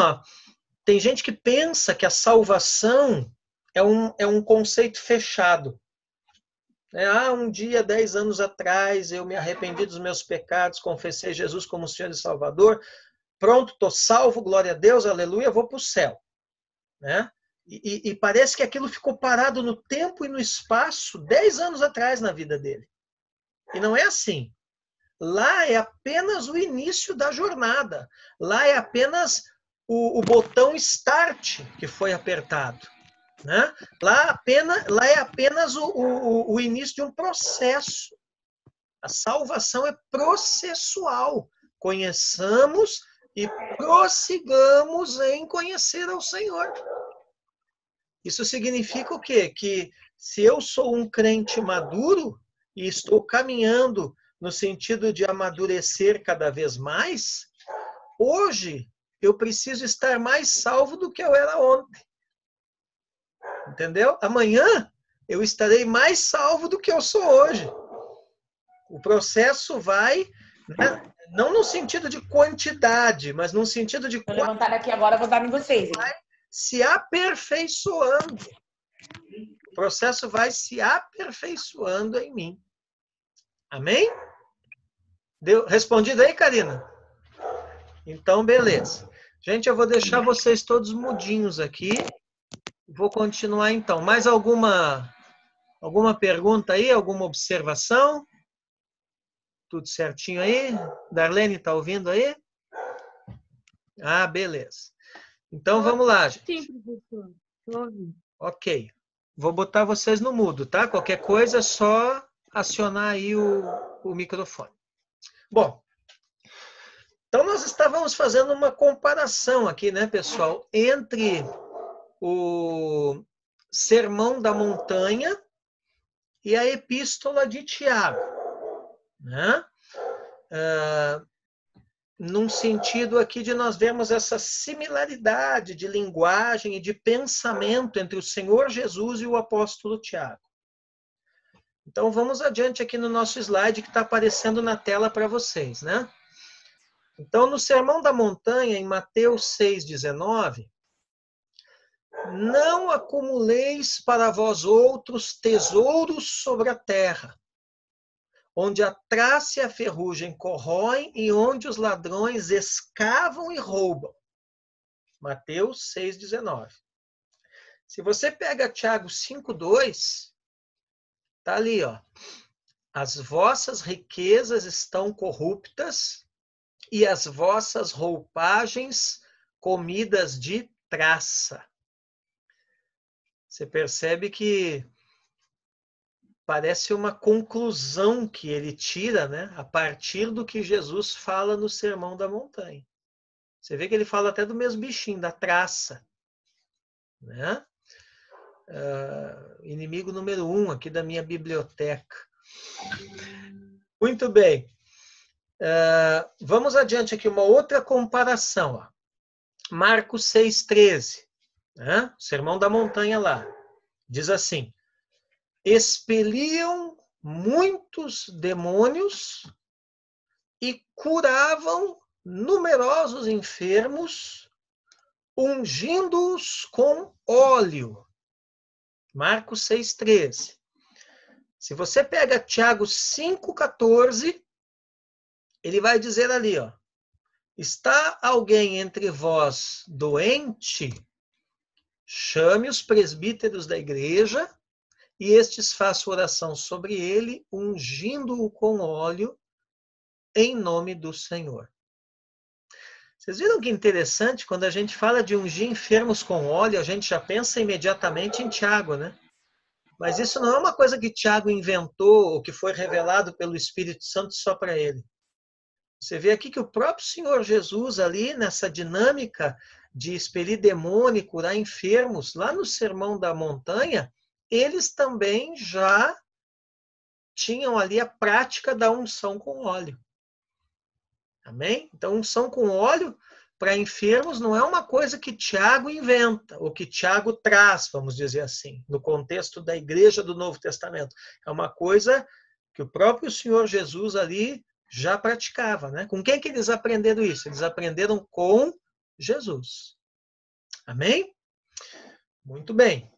tem gente que pensa que a salvação é um conceito fechado. Um dia, 10 anos atrás, eu me arrependi dos meus pecados, confessei Jesus como Senhor e Salvador, pronto, estou salvo, glória a Deus, aleluia, vou para o céu. Né? E parece que aquilo ficou parado no tempo e no espaço 10 anos atrás na vida dele. E não é assim. Lá é apenas o início da jornada. Lá é apenas o botão start que foi apertado. Né? Lá é apenas o início de um processo. A salvação é processual. Conheçamos e prossigamos em conhecer ao Senhor. Isso significa o quê? Que se eu sou um crente maduro e estou caminhando no sentido de amadurecer cada vez mais, hoje eu preciso estar mais salvo do que eu era ontem. Entendeu? Amanhã eu estarei mais salvo do que eu sou hoje. O processo vai, né, não no sentido de quantidade, mas no sentido de... Vou levantar aqui agora, vou dar em vocês. Vai se aperfeiçoando. O processo vai se aperfeiçoando em mim. Amém? Deu respondido aí, Karina? Então, beleza. Gente, eu vou deixar vocês todos mudinhos aqui. Vou continuar então. Mais alguma pergunta aí? Alguma observação? Tudo certinho aí? Darlene, tá ouvindo aí? Beleza. Então, vamos lá, gente. Sim, professor. Estou ouvindo. Ok. Vou botar vocês no mudo, tá? Qualquer coisa é só acionar aí o microfone. Bom, então nós estávamos fazendo uma comparação aqui, né, pessoal, entre o Sermão da Montanha e a Epístola de Tiago, né? Num sentido aqui de nós vermos essa similaridade de linguagem e de pensamento entre o Senhor Jesus e o apóstolo Tiago. Então, vamos adiante aqui no nosso slide que está aparecendo na tela para vocês, né? Então, no Sermão da Montanha, em Mateus 6,19, não acumuleis para vós outros tesouros sobre a terra, onde a traça e a ferrugem corroem e onde os ladrões escavam e roubam. Mateus 6,19. Se você pega Tiago 5,2, tá ali, ó. As vossas riquezas estão corruptas e as vossas roupagens comidas de traça. Você percebe que parece uma conclusão que ele tira, né, a partir do que Jesus fala no Sermão da Montanha. Você vê que ele fala até do mesmo bichinho, da traça, né? Inimigo número 1 aqui da minha biblioteca. Muito bem. Vamos adiante aqui, uma outra comparação. Ó. Marcos 6,13. Né? Sermão da Montanha lá. Diz assim: expeliam muitos demônios e curavam numerosos enfermos, ungindo-os com óleo. Marcos 6,13. Se você pega Tiago 5,14, ele vai dizer ali, ó, está alguém entre vós doente? Chame os presbíteros da igreja e estes façam oração sobre ele, ungindo-o com óleo em nome do Senhor. Vocês viram que interessante? Quando a gente fala de ungir enfermos com óleo, a gente já pensa imediatamente em Tiago, né? Mas isso não é uma coisa que Tiago inventou ou que foi revelado pelo Espírito Santo só para ele. Você vê aqui que o próprio Senhor Jesus ali, nessa dinâmica de expelir demônio e curar enfermos, lá no Sermão da Montanha, eles também já tinham ali a prática da unção com óleo. Amém? Então, unção com óleo para enfermos não é uma coisa que Tiago inventa, ou que Tiago traz, vamos dizer assim, no contexto da igreja do Novo Testamento. É uma coisa que o próprio Senhor Jesus ali já praticava, né? Com quem que eles aprenderam isso? Eles aprenderam com Jesus. Amém? Muito bem.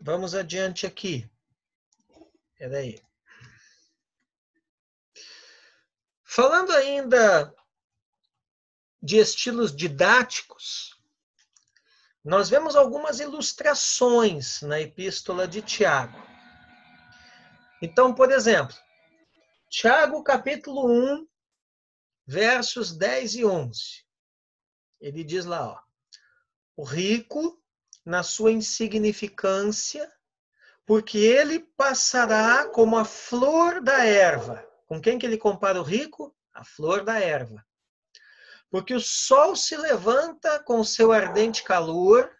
Vamos adiante aqui. Espera aí. Falando ainda de estilos didáticos, nós vemos algumas ilustrações na epístola de Tiago. Então, por exemplo, Tiago capítulo 1, versos 10 e 11. Ele diz lá, ó, o rico na sua insignificância, porque ele passará como a flor da erva. Com quem que ele compara o rico? A flor da erva. Porque o sol se levanta com seu ardente calor,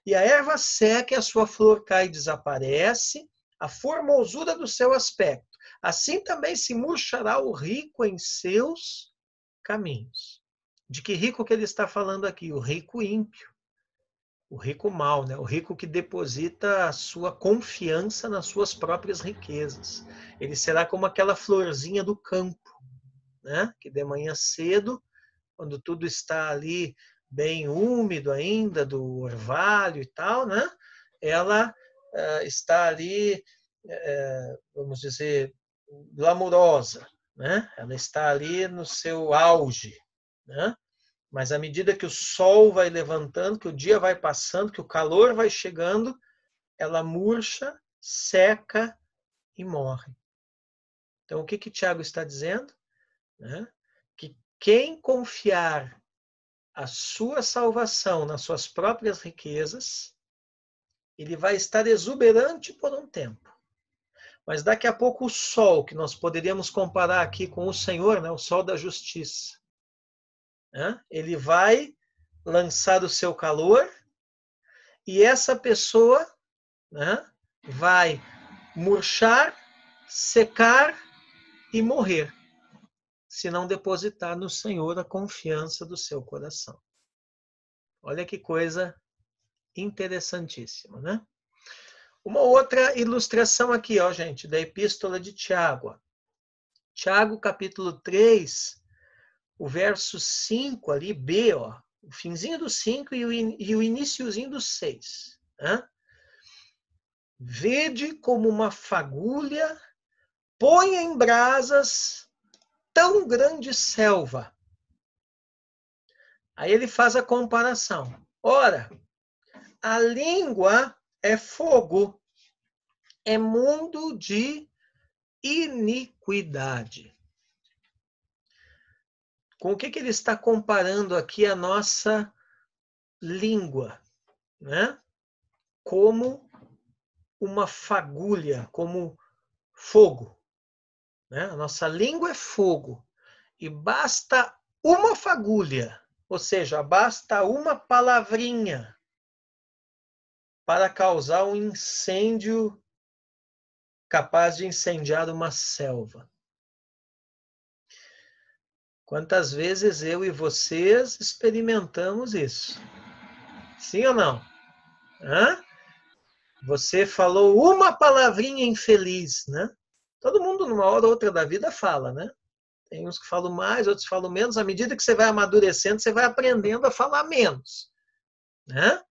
e a erva seca e a sua flor cai e desaparece, a formosura do seu aspecto. Assim também se murchará o rico em seus caminhos. De que rico que ele está falando aqui? O rico ímpio. O rico mau, né? O rico que deposita a sua confiança nas suas próprias riquezas. Ele será como aquela florzinha do campo, né? Que de manhã cedo, quando tudo está ali bem úmido ainda, do orvalho e tal, né? Ela está ali, vamos dizer, glamurosa, né? Ela está ali no seu auge, né? Mas à medida que o sol vai levantando, que o dia vai passando, que o calor vai chegando, ela murcha, seca e morre. Então, o que Tiago está dizendo? Né? Que quem confiar a sua salvação nas suas próprias riquezas, ele vai estar exuberante por um tempo. Mas daqui a pouco o sol, que nós poderíamos comparar aqui com o Senhor, né? O sol da justiça, né? Ele vai lançar o seu calor e essa pessoa, né, vai murchar, secar e morrer, se não depositar no Senhor a confiança do seu coração. Olha que coisa interessantíssima, né? Uma outra ilustração aqui, ó, gente, da epístola de Tiago. Tiago, capítulo 3, o verso 5 ali, B, ó, o finzinho do 5 e o iniciozinho do 6. Né? Vede como uma fagulha põe em brasas tão grande selva. Aí ele faz a comparação. Ora, a língua é fogo, é mundo de iniquidade. Com o que ele está comparando aqui a nossa língua, né? Como uma fagulha, como fogo, né? A nossa língua é fogo e basta uma fagulha, ou seja, basta uma palavrinha para causar um incêndio capaz de incendiar uma selva. Quantas vezes eu e vocês experimentamos isso? Sim ou não? Hã? Você falou uma palavrinha infeliz, né? Todo mundo, numa hora ou outra da vida, fala, né? Tem uns que falam mais, outros falam menos. À medida que você vai amadurecendo, você vai aprendendo a falar menos, né?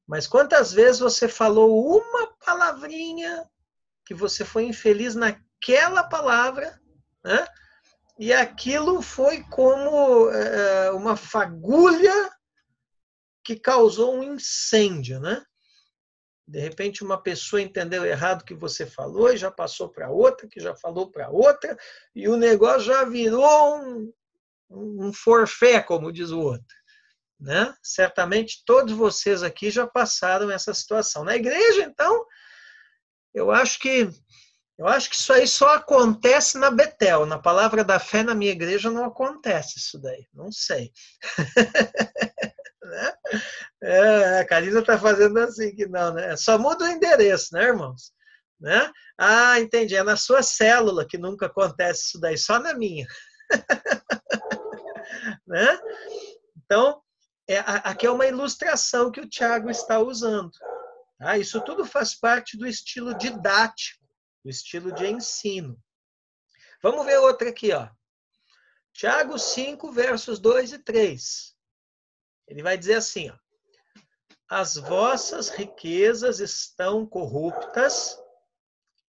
Mas quantas vezes você falou uma palavrinha que você foi infeliz naquela palavra, né? E aquilo foi como uma fagulha que causou um incêndio, né? De repente, uma pessoa entendeu errado o que você falou e já passou para outra, que já falou para outra, e o negócio já virou um forfé, como diz o outro, né? Certamente todos vocês aqui já passaram essa situação. Na igreja, então, eu acho que isso aí só acontece na Betel. Na Palavra da Fé, na minha igreja, não acontece isso daí. Não sei. Né? A Carisa está fazendo assim, que não, né? Só muda o endereço, né, irmãos? Né? Ah, entendi. É na sua célula que nunca acontece isso daí, só na minha. Né? Então, aqui é uma ilustração que o Tiago está usando. Tá? Isso tudo faz parte do estilo didático, do estilo de ensino. Vamos ver outra aqui, ó. Tiago 5, versos 2 e 3. Ele vai dizer assim, ó: as vossas riquezas estão corruptas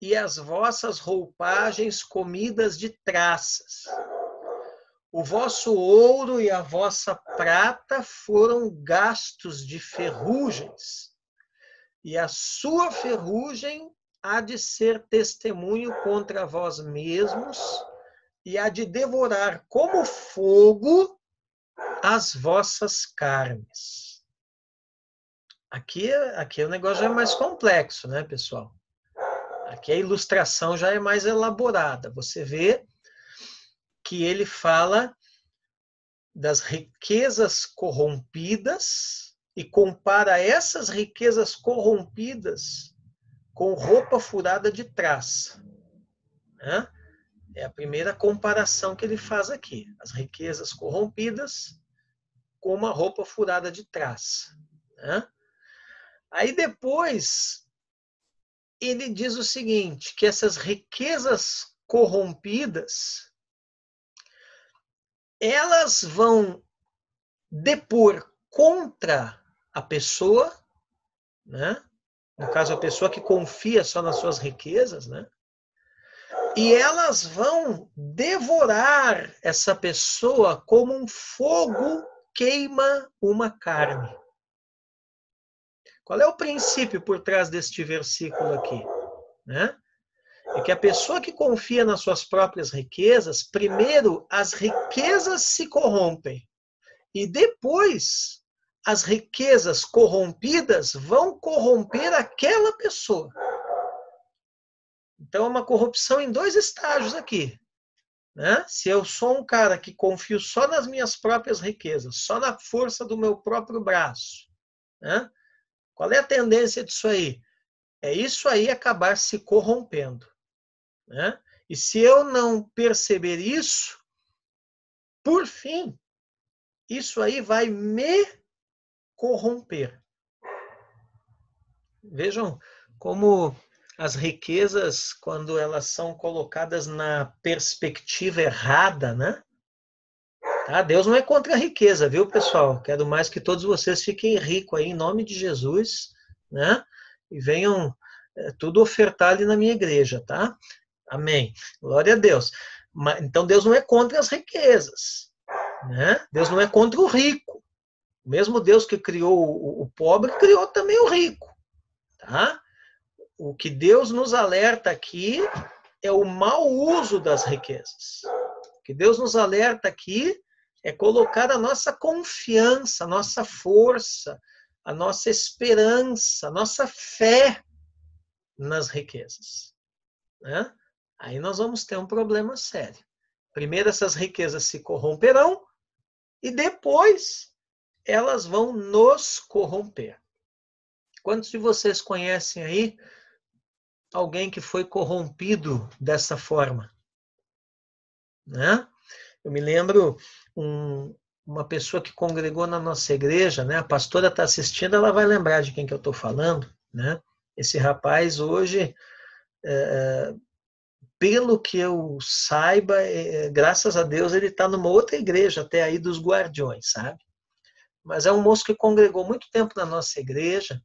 e as vossas roupagens comidas de traças. O vosso ouro e a vossa prata foram gastos de ferrugens, e a sua ferrugem há de ser testemunho contra vós mesmos e há de devorar como fogo as vossas carnes. Aqui o negócio já é mais complexo, né, pessoal? Aqui a ilustração já é mais elaborada. Você vê que ele fala das riquezas corrompidas e compara essas riquezas corrompidas com roupa furada de traça, né? É a primeira comparação que ele faz aqui. As riquezas corrompidas com uma roupa furada de traça, né? Aí depois ele diz o seguinte, que essas riquezas corrompidas, elas vão depor contra a pessoa, né? No caso, a pessoa que confia só nas suas riquezas, né? E elas vão devorar essa pessoa como um fogo queima uma carne. Qual é o princípio por trás deste versículo aqui? Né? É que a pessoa que confia nas suas próprias riquezas, primeiro as riquezas se corrompem. E depois as riquezas corrompidas vão corromper aquela pessoa. Então é uma corrupção em dois estágios aqui. Né? Se eu sou um cara que confio só nas minhas próprias riquezas, só na força do meu próprio braço, né? Qual é a tendência disso aí? É isso aí acabar se corrompendo. Né? E se eu não perceber isso, por fim, isso aí vai me corromper. Vejam como as riquezas, quando elas são colocadas na perspectiva errada, né? Tá? Deus não é contra a riqueza, viu, pessoal? Quero mais que todos vocês fiquem ricos aí, em nome de Jesus, né? E venham tudo ofertar ali na minha igreja, tá? Amém. Glória a Deus. Então Deus não é contra as riquezas, né? Deus não é contra o rico. O mesmo Deus que criou o pobre, criou também o rico. Tá? O que Deus nos alerta aqui é o mau uso das riquezas. O que Deus nos alerta aqui é colocar a nossa confiança, a nossa força, a nossa esperança, a nossa fé nas riquezas. Né? Aí nós vamos ter um problema sério. Primeiro, essas riquezas se corromperão e depois elas vão nos corromper. Quantos de vocês conhecem aí alguém que foi corrompido dessa forma? Né? Eu me lembro uma pessoa que congregou na nossa igreja, né? A pastora está assistindo, ela vai lembrar de quem que eu estou falando. Né? Esse rapaz hoje, pelo que eu saiba, graças a Deus, ele está numa outra igreja, até aí dos Guardiões, sabe? Mas é um moço que congregou muito tempo na nossa igreja,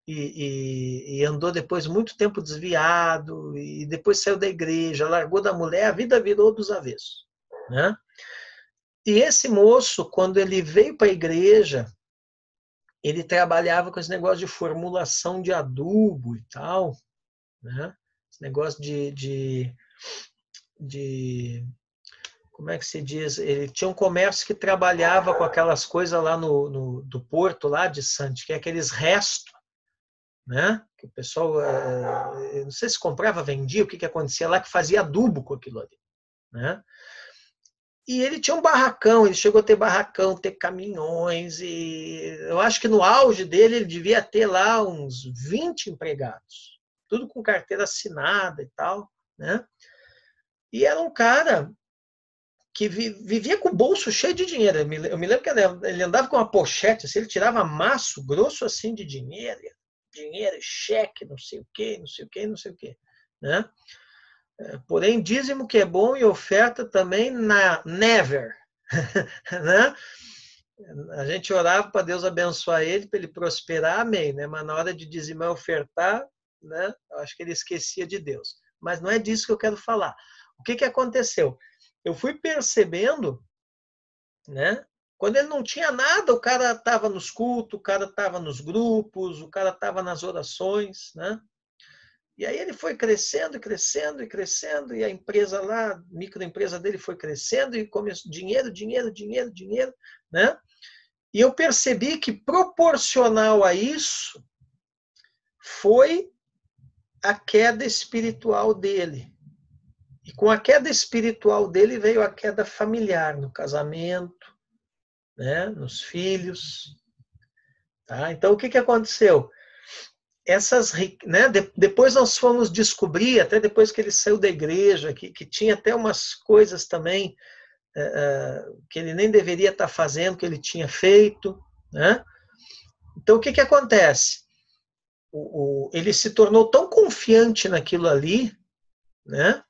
e andou depois muito tempo desviado, e depois saiu da igreja, largou da mulher, a vida virou dos avessos. Né? E esse moço, quando ele veio para a igreja, ele trabalhava com esse negócio de formulação de adubo e tal, né? Esse negócio de como é que se diz? Ele tinha um comércio que trabalhava com aquelas coisas lá do porto lá de Santos, que é aqueles restos, né? Que o pessoal, não sei se comprava, vendia, o que acontecia lá, que fazia adubo com aquilo ali, né? E ele tinha um barracão, ele chegou a ter barracão, ter caminhões, e eu acho que no auge dele ele devia ter lá uns 20 empregados, tudo com carteira assinada e tal, né? E era um cara que vivia com o bolso cheio de dinheiro. Eu me lembro que ele andava com uma pochete, assim, ele tirava maço grosso assim de dinheiro, cheque, não sei o quê, não sei o quê, não sei o quê, né? Porém, dízimo que é bom e oferta também never. Né? A gente orava para Deus abençoar ele, para ele prosperar, amém, né? Mas na hora de dizimar e ofertar, né? Eu acho que ele esquecia de Deus. Mas não é disso que eu quero falar. O que aconteceu? Eu fui percebendo, né? Quando ele não tinha nada, o cara estava nos cultos, o cara estava nos grupos, o cara estava nas orações, né? E aí ele foi crescendo, crescendo e crescendo, e a empresa lá, a microempresa dele foi crescendo, e começou dinheiro, né? E eu percebi que proporcional a isso foi a queda espiritual dele. E com a queda espiritual dele veio a queda familiar, no casamento, né? Nos filhos. Tá? Então, o que aconteceu? Né? Depois nós fomos descobrir, até depois que ele saiu da igreja, que tinha até umas coisas também que ele nem deveria estar fazendo, que ele tinha feito. Né? Então, o que acontece? Ele se tornou tão confiante naquilo ali, né?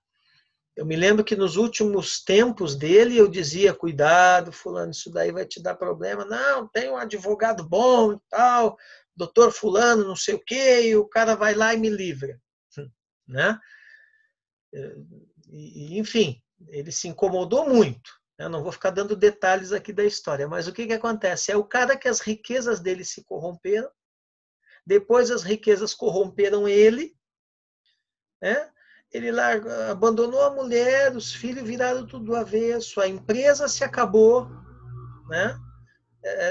Eu me lembro que nos últimos tempos dele, eu dizia, cuidado, fulano, isso daí vai te dar problema. Não, tem um advogado bom e tal, doutor fulano, não sei o quê, e o cara vai lá e me livra. Né? Enfim, ele se incomodou muito. Eu não vou ficar dando detalhes aqui da história, mas o que acontece? É o cara que as riquezas dele se corromperam, depois as riquezas corromperam ele, né? Ele abandonou a mulher, os filhos viraram tudo do avesso, a empresa se acabou, né?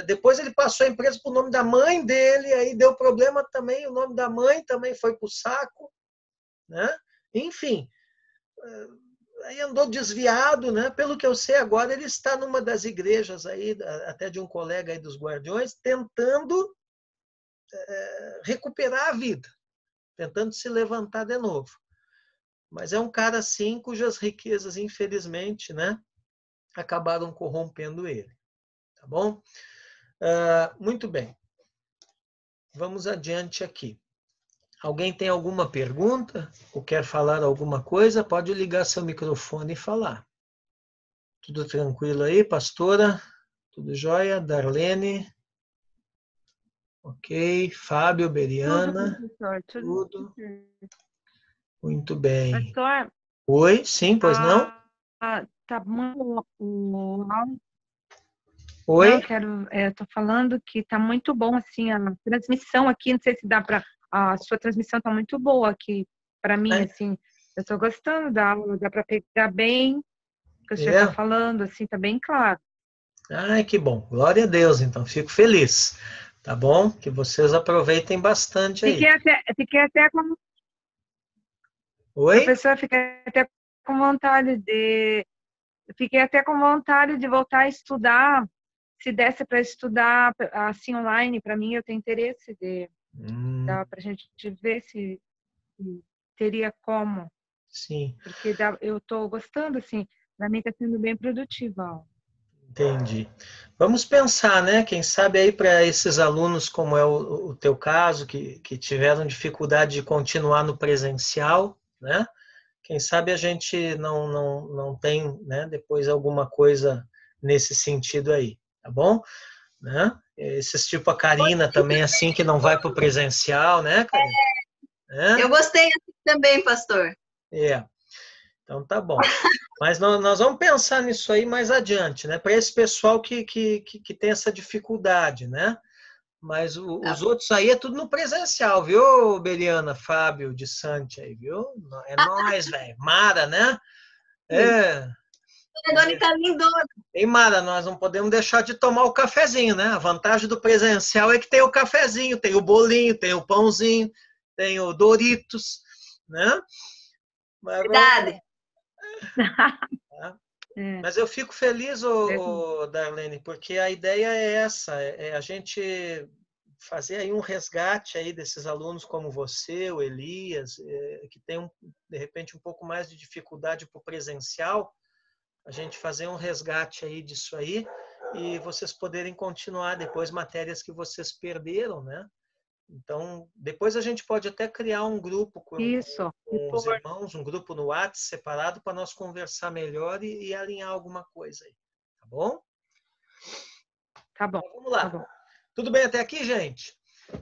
Depois ele passou a empresa para o nome da mãe dele, aí deu problema também, o nome da mãe também foi para o saco, né? Enfim, aí andou desviado, né? Pelo que eu sei agora, ele está numa das igrejas aí, até de um colega aí dos Guardiões, tentando recuperar a vida, tentando se levantar de novo. Mas é um cara assim cujas riquezas, infelizmente, né, acabaram corrompendo ele. Tá bom? Muito bem. Vamos adiante aqui. Alguém tem alguma pergunta? Ou quer falar alguma coisa? Pode ligar seu microfone e falar. Tudo tranquilo aí, pastora? Tudo jóia? Darlene? Ok. Fábio, Beriana? Tudo. Muito bem. Pastor, Oi, sim, pois não? tá muito Oi? Não, tô falando que tá muito bom, assim, a transmissão aqui, não sei se dá para a sua transmissão tá muito boa aqui, para mim, assim, eu tô gostando da aula, dá para pegar bem o que o senhor tá falando, assim, tá bem claro. Ai, que bom. Glória a Deus, então. Fico feliz. Tá bom? Que vocês aproveitem bastante aí. Fiquei até com... Oi? Professor, fiquei até com vontade de voltar a estudar. Se desse para estudar assim online, para mim, eu tenho interesse de dá para a gente ver se teria como. Sim. Porque eu estou gostando, assim, para mim está sendo bem produtiva. Entendi. Vamos pensar, né? Quem sabe aí para esses alunos, como é o teu caso, que tiveram dificuldade de continuar no presencial, né? Quem sabe a gente não tem, né, depois alguma coisa nesse sentido aí, tá bom? Né? Esses tipo a Karina também, assim, que não vai para o presencial, né, Karina? Eu gostei assim também, pastor. Então tá bom. Mas nós vamos pensar nisso aí mais adiante, né? Para esse pessoal que tem essa dificuldade, né? Mas os outros aí é tudo no presencial, viu, Beliana, Fábio, de Sante aí, viu? É nóis, velho. Mara, né? Dona lindona. E Mara, nós não podemos deixar de tomar o cafezinho, né? A vantagem do presencial é que tem o cafezinho, tem o bolinho, tem o pãozinho, tem o Doritos, né? Mas verdade. Mas eu fico feliz, Darlene, porque a ideia é essa, é a gente fazer aí um resgate aí desses alunos como você, o Elias, que tem, de repente, um pouco mais de dificuldade para o presencial, a gente fazer um resgate aí disso aí e vocês poderem continuar depois matérias que vocês perderam, né? Então, depois a gente pode até criar um grupo com os irmãos, um grupo no WhatsApp separado para nós conversar melhor e alinhar alguma coisa aí. Tá bom? Tá bom. Então, vamos lá. Tá bom. Tudo bem até aqui, gente?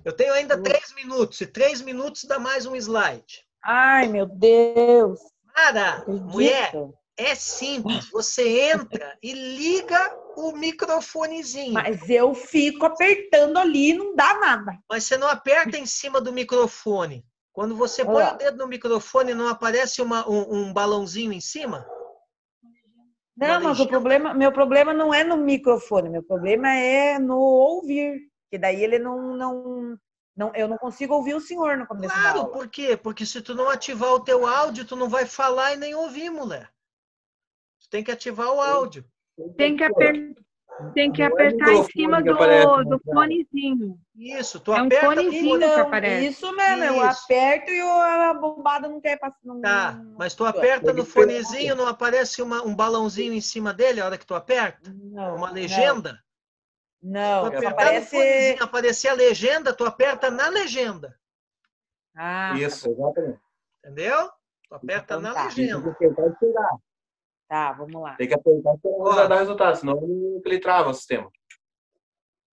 Eu tenho ainda 3 minutos, e 3 minutos dá mais um slide. Ai, meu Deus! Mara, mulher, é simples. Você entra e liga o microfonezinho. Mas eu fico apertando ali e não dá nada. Mas você não aperta em cima do microfone. Quando você põe o dedo no microfone, não aparece um balãozinho em cima? Não, mas meu problema não é no microfone, meu problema é no ouvir. Que daí ele eu não consigo ouvir o senhor no começo da aula. Por quê? Porque se tu não ativar o teu áudio, tu não vai falar e nem ouvir, mulher. Tu tem que ativar o áudio. Tem que apertar em cima do fonezinho. Isso, tu aperta um fonezinho que aparece. Isso mesmo, eu aperto e a bombada não quer passar. Tá, mas tu aperta no fonezinho, não aparece um balãozinho em cima dele a hora que tu aperta? Não. Uma legenda? Não, tu apertar no fonezinho, aparecer a legenda, tu aperta na legenda. Isso, exatamente. Entendeu? Tu aperta na legenda. Tá, vamos lá. Tem que apertar para dar resultado, senão ele trava o sistema.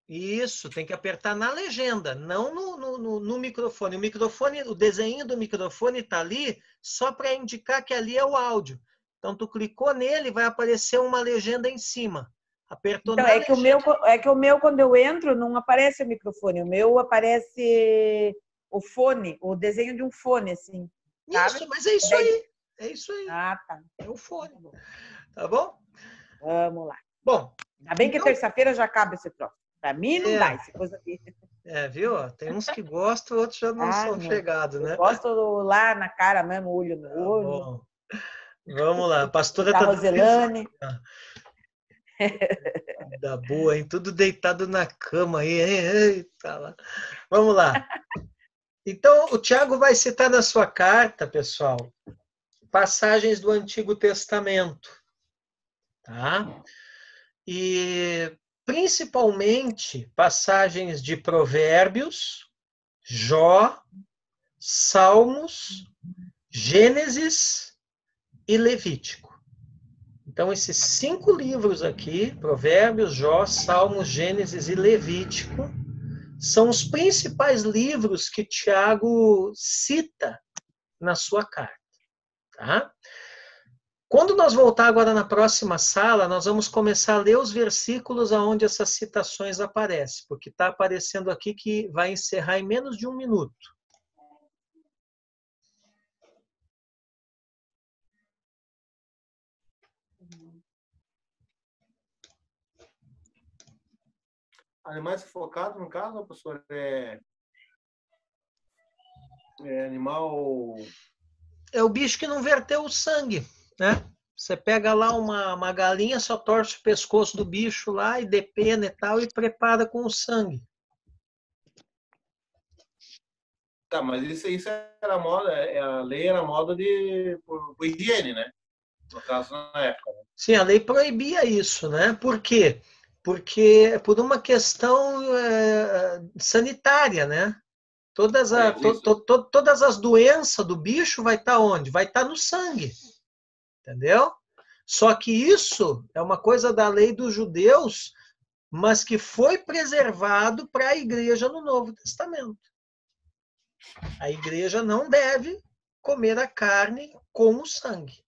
Isso, tem que apertar na legenda, não no microfone. O microfone, o desenho do microfone está ali só para indicar que ali é o áudio. Então, tu clicou nele, vai aparecer uma legenda em cima. Apertou então, na legenda. É que o meu, quando eu entro, não aparece o microfone. O meu aparece o fone, o desenho de um fone, assim. Sabe? Isso, mas é isso aí. É isso aí. Ah, tá. É o fone. Tá bom? Vamos lá. Bom. Ainda bem que terça-feira já acaba esse próximo. Pra mim não dá essa coisa aqui. Viu? Tem uns que gostam, outros já não são chegados, né? Eu gosto lá na cara mesmo, olho no olho. Bom. Vamos lá. A pastora da Roselane. Da boa, hein? Tudo deitado na cama aí. Eita lá. Vamos lá. Então, o Tiago vai citar na sua carta, pessoal, passagens do Antigo Testamento, tá? E principalmente passagens de Provérbios, Jó, Salmos, Gênesis e Levítico. Então, esses 5 livros aqui, Provérbios, Jó, Salmos, Gênesis e Levítico, são os principais livros que Tiago cita na sua carta. Tá? Quando nós voltar agora na próxima sala, nós vamos começar a ler os versículos onde essas citações aparecem, porque está aparecendo aqui que vai encerrar em menos de 1 minuto. Animais sufocados, no caso, professor, é animal... É o bicho que não verteu o sangue, né? Você pega lá uma galinha, só torce o pescoço do bicho lá e depena e tal, e prepara com o sangue. Tá, mas isso era moda, a lei era moda por higiene, né? No caso, na época. Né? Sim, a lei proibia isso, né? Por quê? Porque por uma questão sanitária, né? Todas as doenças do bicho vai estar onde? Vai estar no sangue. Entendeu? Só que isso é uma coisa da lei dos judeus, mas que foi preservado para a igreja no Novo Testamento. A igreja não deve comer a carne com o sangue.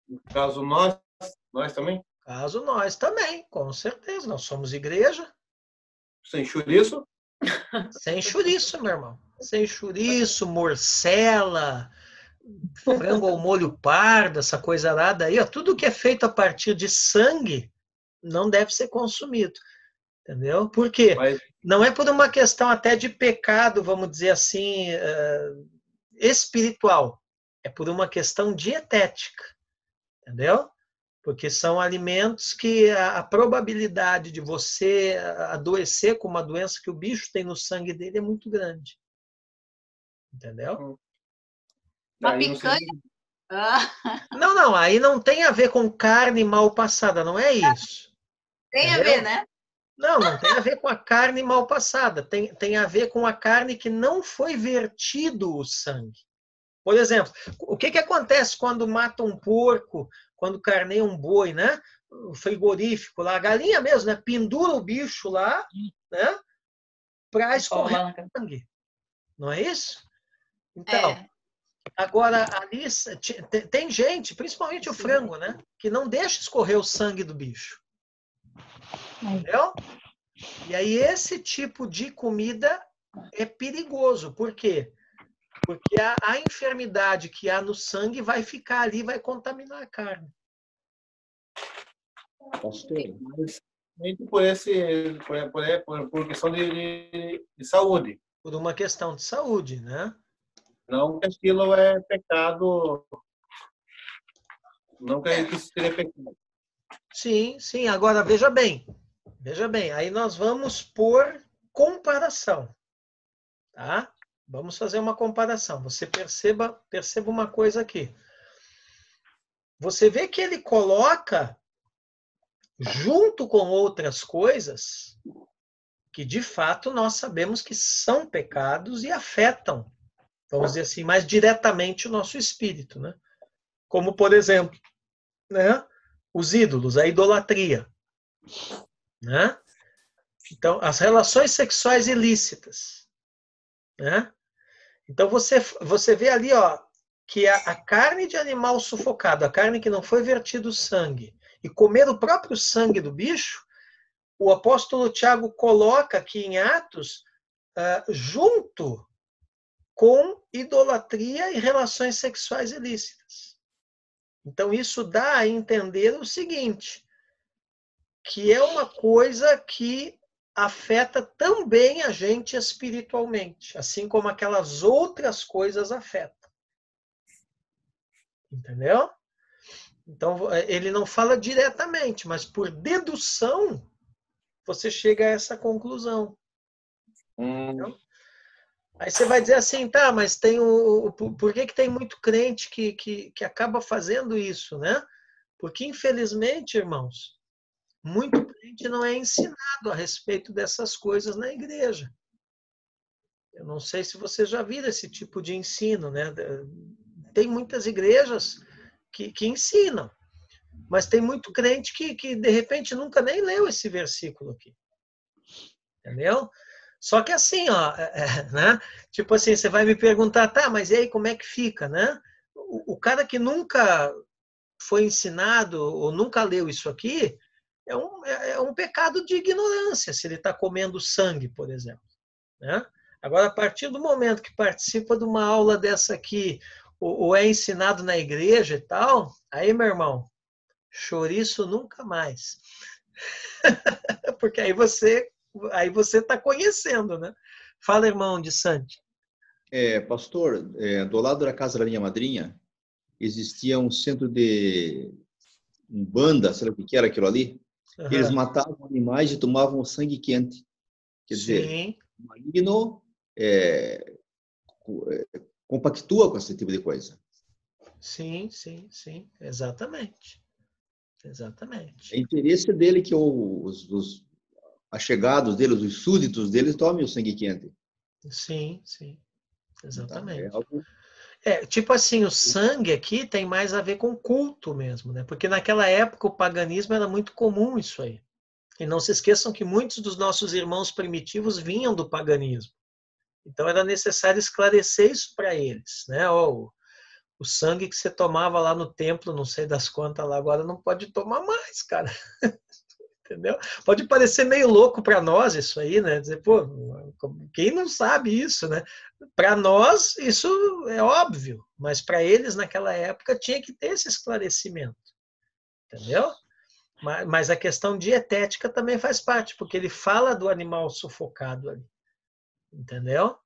No caso, nós também? Caso nós também, com certeza. Nós somos igreja. Sem chouriço? Sem chouriço, meu irmão. Sem chouriço, morcela, frango ao molho pardo, essa coisa arada aí. Ó, tudo que é feito a partir de sangue não deve ser consumido. Entendeu? Por quê? Mas... Não é por uma questão até de pecado, vamos dizer assim, espiritual. É por uma questão dietética. Entendeu? Porque são alimentos que a probabilidade de você adoecer com uma doença que o bicho tem no sangue dele é muito grande. Entendeu? Uma picanha? Não, aí não tem a ver com carne mal passada, não é isso. Tem Entendeu? a ver, né? Não tem a ver com a carne mal passada. Tem a ver com a carne que não foi vertido o sangue. Por exemplo, o que acontece quando mata um porco, quando carneia um boi, né? O frigorífico lá, a galinha mesmo, né? Pendura o bicho lá, né? Para escorrer sangue. Não é isso? Então, agora ali tem gente, principalmente o frango, né? Que não deixa escorrer o sangue do bicho. Entendeu? E aí esse tipo de comida é perigoso. Por quê? Porque a enfermidade que há no sangue vai ficar ali, vai contaminar a carne. Por questão de saúde. Por uma questão de saúde, né? Não que aquilo é pecado. Não que isso seria pecado. Sim. Agora, veja bem. Aí nós vamos por comparação. Tá? Vamos fazer uma comparação. Você perceba uma coisa aqui. Você vê que ele coloca, junto com outras coisas, que de fato nós sabemos que são pecados e afetam, vamos dizer assim, mais diretamente o nosso espírito, né? Como, por exemplo, né? Os ídolos, a idolatria, né? Então, as relações sexuais ilícitas, né? Então, você vê ali, ó, que a carne de animal sufocado, a carne que não foi vertido sangue, e comer o próprio sangue do bicho, o apóstolo Tiago coloca aqui em Atos, junto com idolatria e relações sexuais ilícitas. Então, isso dá a entender o seguinte, que é uma coisa que afeta também a gente espiritualmente, assim como aquelas outras coisas afetam. Entendeu? Então, ele não fala diretamente, mas por dedução, você chega a essa conclusão. Entendeu? Aí você vai dizer assim, tá, mas tem por que tem muito crente que acaba fazendo isso, né? Porque, infelizmente, irmãos, muito crente não é ensinado a respeito dessas coisas na igreja. Eu não sei se você já viu esse tipo de ensino, né? Tem muitas igrejas que ensinam, mas tem muito crente que de repente nunca nem leu esse versículo aqui. Entendeu? Só que assim, ó, né? Tipo assim, você vai me perguntar, tá, mas e aí como é que fica, né? o cara que nunca foi ensinado ou nunca leu isso aqui, é um pecado de ignorância se ele está comendo sangue, por exemplo. Né? Agora, a partir do momento que participa de uma aula dessa aqui, ou é ensinado na igreja e tal, aí, meu irmão, chouriço nunca mais. Porque aí você está conhecendo, né? Fala, irmão de Santi. Pastor, do lado da casa da minha madrinha, existia um centro de umbanda, sei lá o que era aquilo ali. Uhum. Eles matavam animais e tomavam sangue quente. Quer dizer, o maligno compactua com esse tipo de coisa. Sim, exatamente. Exatamente. É interesse dele que os achegados dele, os súditos dele, tomem o sangue quente. Sim, exatamente. Então, tipo assim, o sangue aqui tem mais a ver com culto mesmo, né? Porque naquela época o paganismo era muito comum isso aí. E não se esqueçam que muitos dos nossos irmãos primitivos vinham do paganismo. Então era necessário esclarecer isso para eles, né? O sangue que você tomava lá no templo, não sei das quantas lá, agora não pode tomar mais, cara. Entendeu? Pode parecer meio louco para nós isso aí, né? Dizer, pô, quem não sabe isso, né? Para nós isso é óbvio, mas para eles naquela época tinha que ter esse esclarecimento. Entendeu? Mas a questão dietética também faz parte, porque ele fala do animal sufocado ali. Entendeu?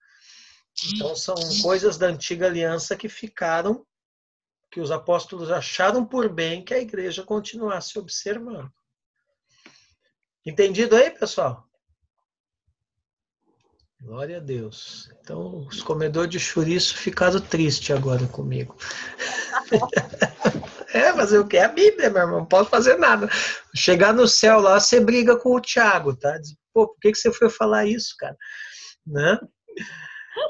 Então são coisas da antiga aliança que ficaram, que os apóstolos acharam por bem que a igreja continuasse observando. Entendido aí, pessoal? Glória a Deus. Então, os comedores de chouriço ficaram tristes agora comigo. Fazer o quê? É a Bíblia, meu irmão. Não posso fazer nada. Chegar no céu lá, você briga com o Tiago, tá? Diz, pô, por que você foi falar isso, cara? Né?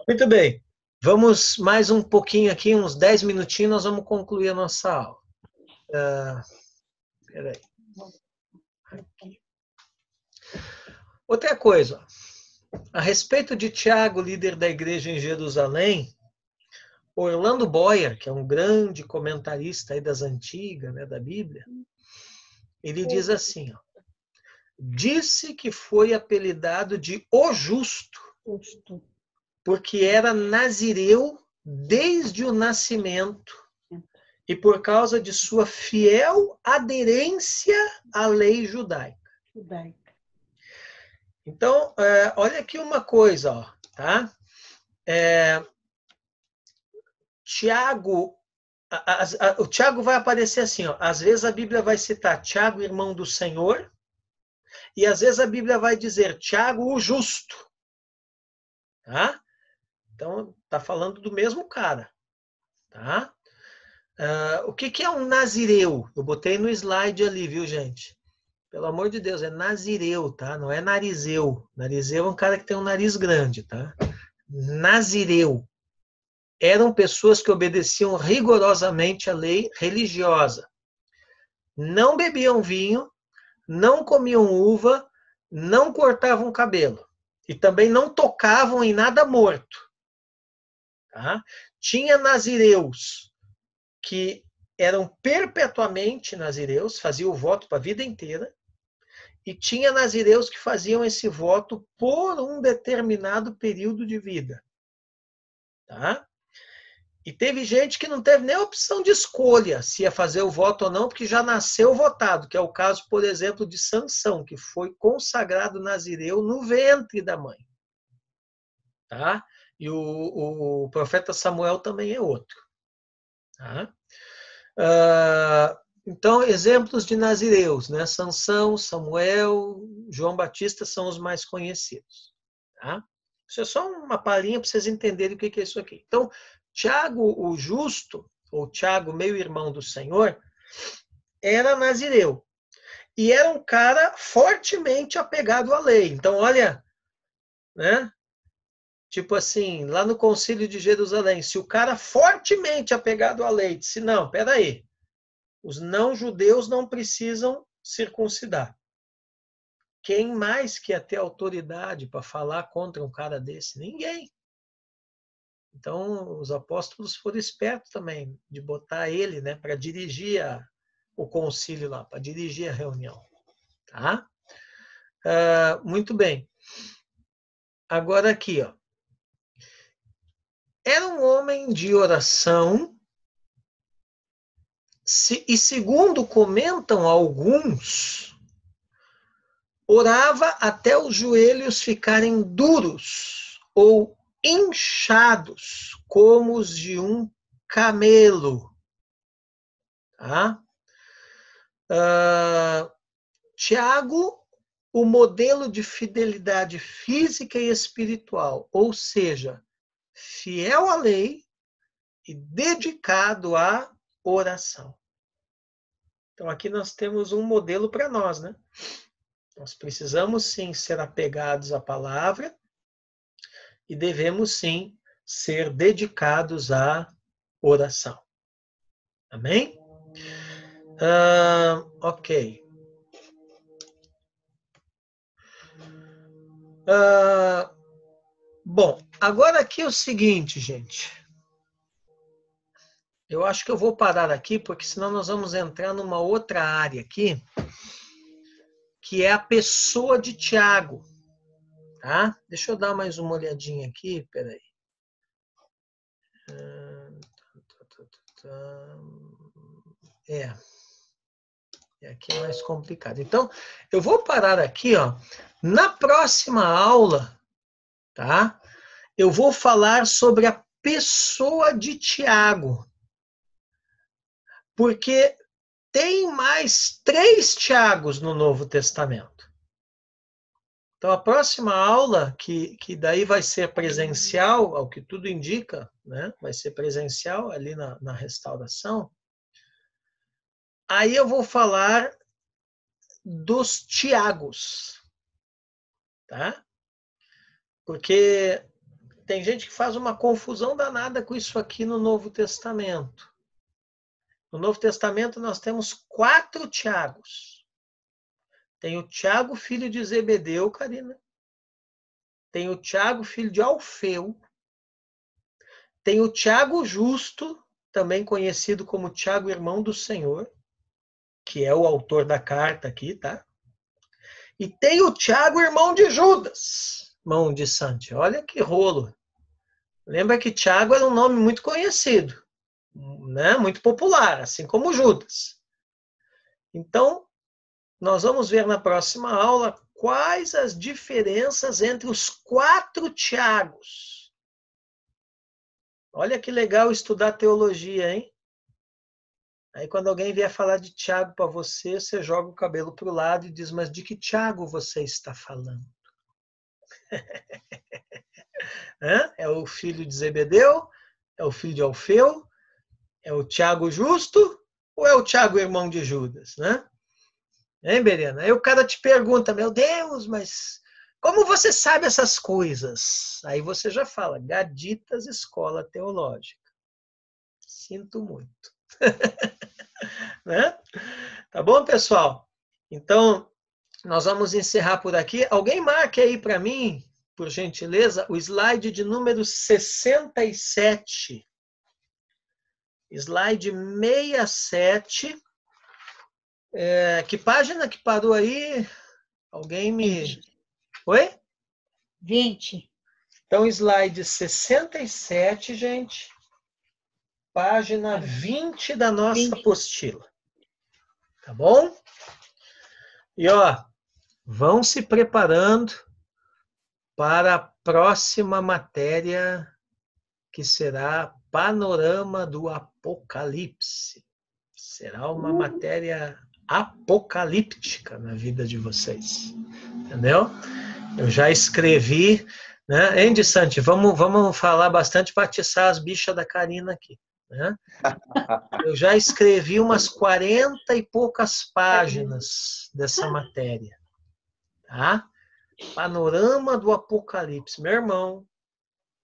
Muito bem. Vamos mais um pouquinho aqui, uns 10 minutinhos, nós vamos concluir a nossa aula. Peraí. Aqui. Outra coisa, a respeito de Tiago, líder da igreja em Jerusalém, Orlando Boyer, que é um grande comentarista aí das antigas, né, da Bíblia, ele diz assim, disse que foi apelidado de O Justo, porque era nazireu desde o nascimento e por causa de sua fiel aderência à lei judaica. Então, olha aqui uma coisa, ó, tá? Tiago, o Tiago vai aparecer assim, ó, às vezes a Bíblia vai citar Tiago, irmão do Senhor, e às vezes a Bíblia vai dizer Tiago, o justo. Tá? Então, está falando do mesmo cara. Tá? O que é um nazireu? Eu botei no slide ali, viu, gente? Pelo amor de Deus, é nazireu, tá? Não é narizeu. Narizeu é um cara que tem um nariz grande, tá? Nazireu. Eram pessoas que obedeciam rigorosamente a lei religiosa. Não bebiam vinho, não comiam uva, não cortavam cabelo. E também não tocavam em nada morto. Tá? Tinha nazireus que eram perpetuamente nazireus, faziam o voto para a vida inteira, e tinha nazireus que faziam esse voto por um determinado período de vida. Tá? E teve gente que não teve nem opção de escolha se ia fazer o voto ou não, porque já nasceu votado, que é o caso, por exemplo, de Sansão, que foi consagrado nazireu no ventre da mãe. Tá? E o profeta Samuel também é outro. Tá? Então, exemplos de nazireus, né? Sansão, Samuel, João Batista são os mais conhecidos. Tá? Isso é só uma palhinha para vocês entenderem o que é isso aqui. Então, Tiago, o justo, ou Tiago, meio-irmão do Senhor, era nazireu. E era um cara fortemente apegado à lei. Então, olha, né? Tipo assim, lá no Concílio de Jerusalém, se o cara fortemente apegado à lei disse, não, peraí, os não-judeus não precisam circuncidar. Quem mais quer ter autoridade para falar contra um cara desse? Ninguém. Então, os apóstolos foram espertos também de botar ele, né, para dirigir o concílio lá, para dirigir a reunião. Tá? Muito bem. Agora aqui, ó. Era um homem de oração e, segundo comentam alguns, orava até os joelhos ficarem duros ou inchados, como os de um camelo. Tá? Tiago, o modelo de fidelidade física e espiritual, ou seja, fiel à lei e dedicado à oração. Então, aqui nós temos um modelo para nós, né? Nós precisamos, sim, ser apegados à palavra e devemos, sim, ser dedicados à oração. Amém? Ok. Bom, agora aqui é o seguinte, gente. Eu acho que eu vou parar aqui, porque senão nós vamos entrar numa outra área aqui, que é a pessoa de Tiago. Tá? Deixa eu dar mais uma olhadinha aqui, peraí. Aqui é mais complicado. Então, eu vou parar aqui, ó. Na próxima aula, tá? Eu vou falar sobre a pessoa de Tiago. Porque tem mais 3 Tiagos no Novo Testamento. Então, a próxima aula, que daí vai ser presencial, ao que tudo indica, né? Vai ser presencial ali na restauração. Aí eu vou falar dos Tiagos, tá? Porque tem gente que faz uma confusão danada com isso aqui no Novo Testamento. No Novo Testamento nós temos 4 Tiagos. Tem o Tiago, filho de Zebedeu, Karina. Tem o Tiago, filho de Alfeu. Tem o Tiago Justo, também conhecido como Tiago, irmão do Senhor, que é o autor da carta aqui, tá? E tem o Tiago, irmão de Judas, irmão de Santi. Olha que rolo. Lembra que Tiago era um nome muito conhecido, né? Muito popular, assim como Judas. Então, nós vamos ver na próxima aula quais as diferenças entre os 4 Tiagos. Olha que legal estudar teologia, hein? Aí quando alguém vier falar de Tiago para você, você joga o cabelo para o lado e diz, mas de que Tiago você está falando? É o filho de Zebedeu? É o filho de Alfeu? É o Tiago Justo? Ou é o Tiago, irmão de Judas? Né? Hein, Berena? Aí o cara te pergunta, meu Deus, mas como você sabe essas coisas? Aí você já fala, Gaditas Escola Teológica. Sinto muito. Né? Tá bom, pessoal? Então, nós vamos encerrar por aqui. Alguém marque aí para mim, por gentileza, o slide de número 67. Slide 67. Que página que parou aí? Alguém me... 20. Oi? 20. Então, slide 67, gente. Página 20 da nossa apostila. Tá bom? E, ó, vão se preparando para a próxima matéria, que será Panorama do Apocalipse. Será uma matéria apocalíptica na vida de vocês. Entendeu? Eu já escrevi, né? Andy Santi, vamos falar bastante para atiçar as bichas da Karina aqui. Né? Eu já escrevi umas 40 e poucas páginas dessa matéria. Tá? Panorama do Apocalipse. Meu irmão,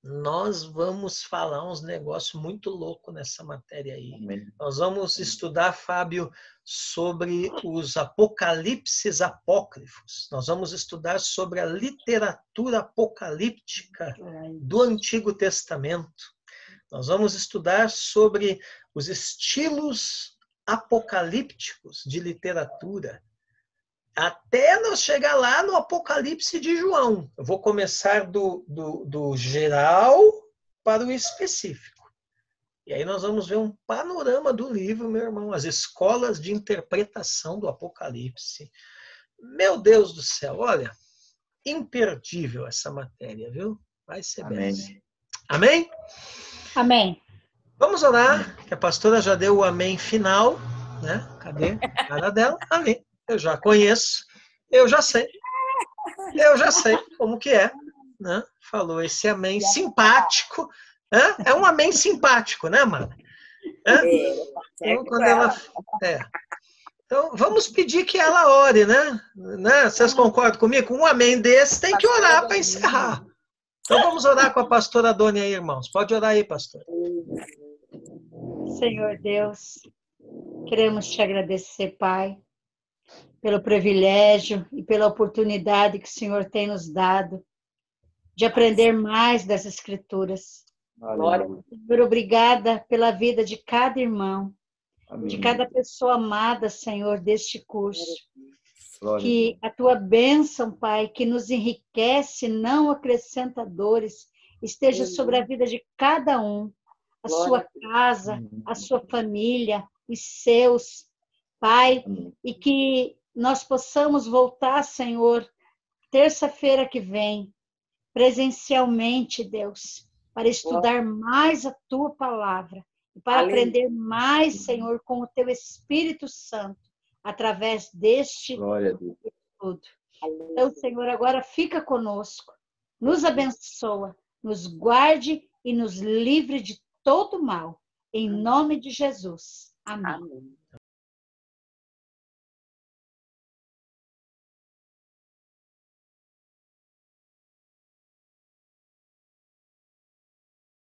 nós vamos falar uns negócios muito loucos nessa matéria aí. Amém. Nós vamos estudar, Fábio, sobre os apocalipses apócrifos. Nós vamos estudar sobre a literatura apocalíptica do Antigo Testamento. Nós vamos estudar sobre os estilos apocalípticos de literatura, até nós chegar lá no Apocalipse de João. Eu vou começar do geral para o específico. E aí nós vamos ver um panorama do livro, meu irmão, as escolas de interpretação do Apocalipse. Meu Deus do céu, olha, imperdível essa matéria, viu? Vai ser bem. Amém? Amém. Vamos orar, que a pastora já deu o amém final, né? Cadê a cara dela? Amém. Eu já conheço, eu já sei como que é, né? Falou esse amém simpático, né? É um amém simpático, né, Mara? Então, quando ela... Então, vamos pedir que ela ore, né? Vocês concordam comigo? Um amém desse tem que orar para encerrar. Então, vamos orar com a pastora Doni aí, irmãos. Pode orar aí, pastor. Senhor Deus, queremos te agradecer, Pai, pelo privilégio e pela oportunidade que o Senhor tem nos dado de aprender mais das Escrituras. Senhor, obrigada pela vida de cada irmão, de cada pessoa amada, Senhor, deste curso. Que a tua bênção, Pai, que nos enriquece, não acrescenta dores, esteja sobre a vida de cada um, a sua casa, a sua família, os seus, Pai, e que nós possamos voltar, Senhor, terça-feira que vem, presencialmente, Deus, para estudar mais a tua palavra e para aprender mais, Senhor, com o teu Espírito Santo, através deste estudo. Então, Senhor, agora fica conosco, nos abençoa, nos guarde e nos livre de todo mal. Em nome de Jesus. Amém.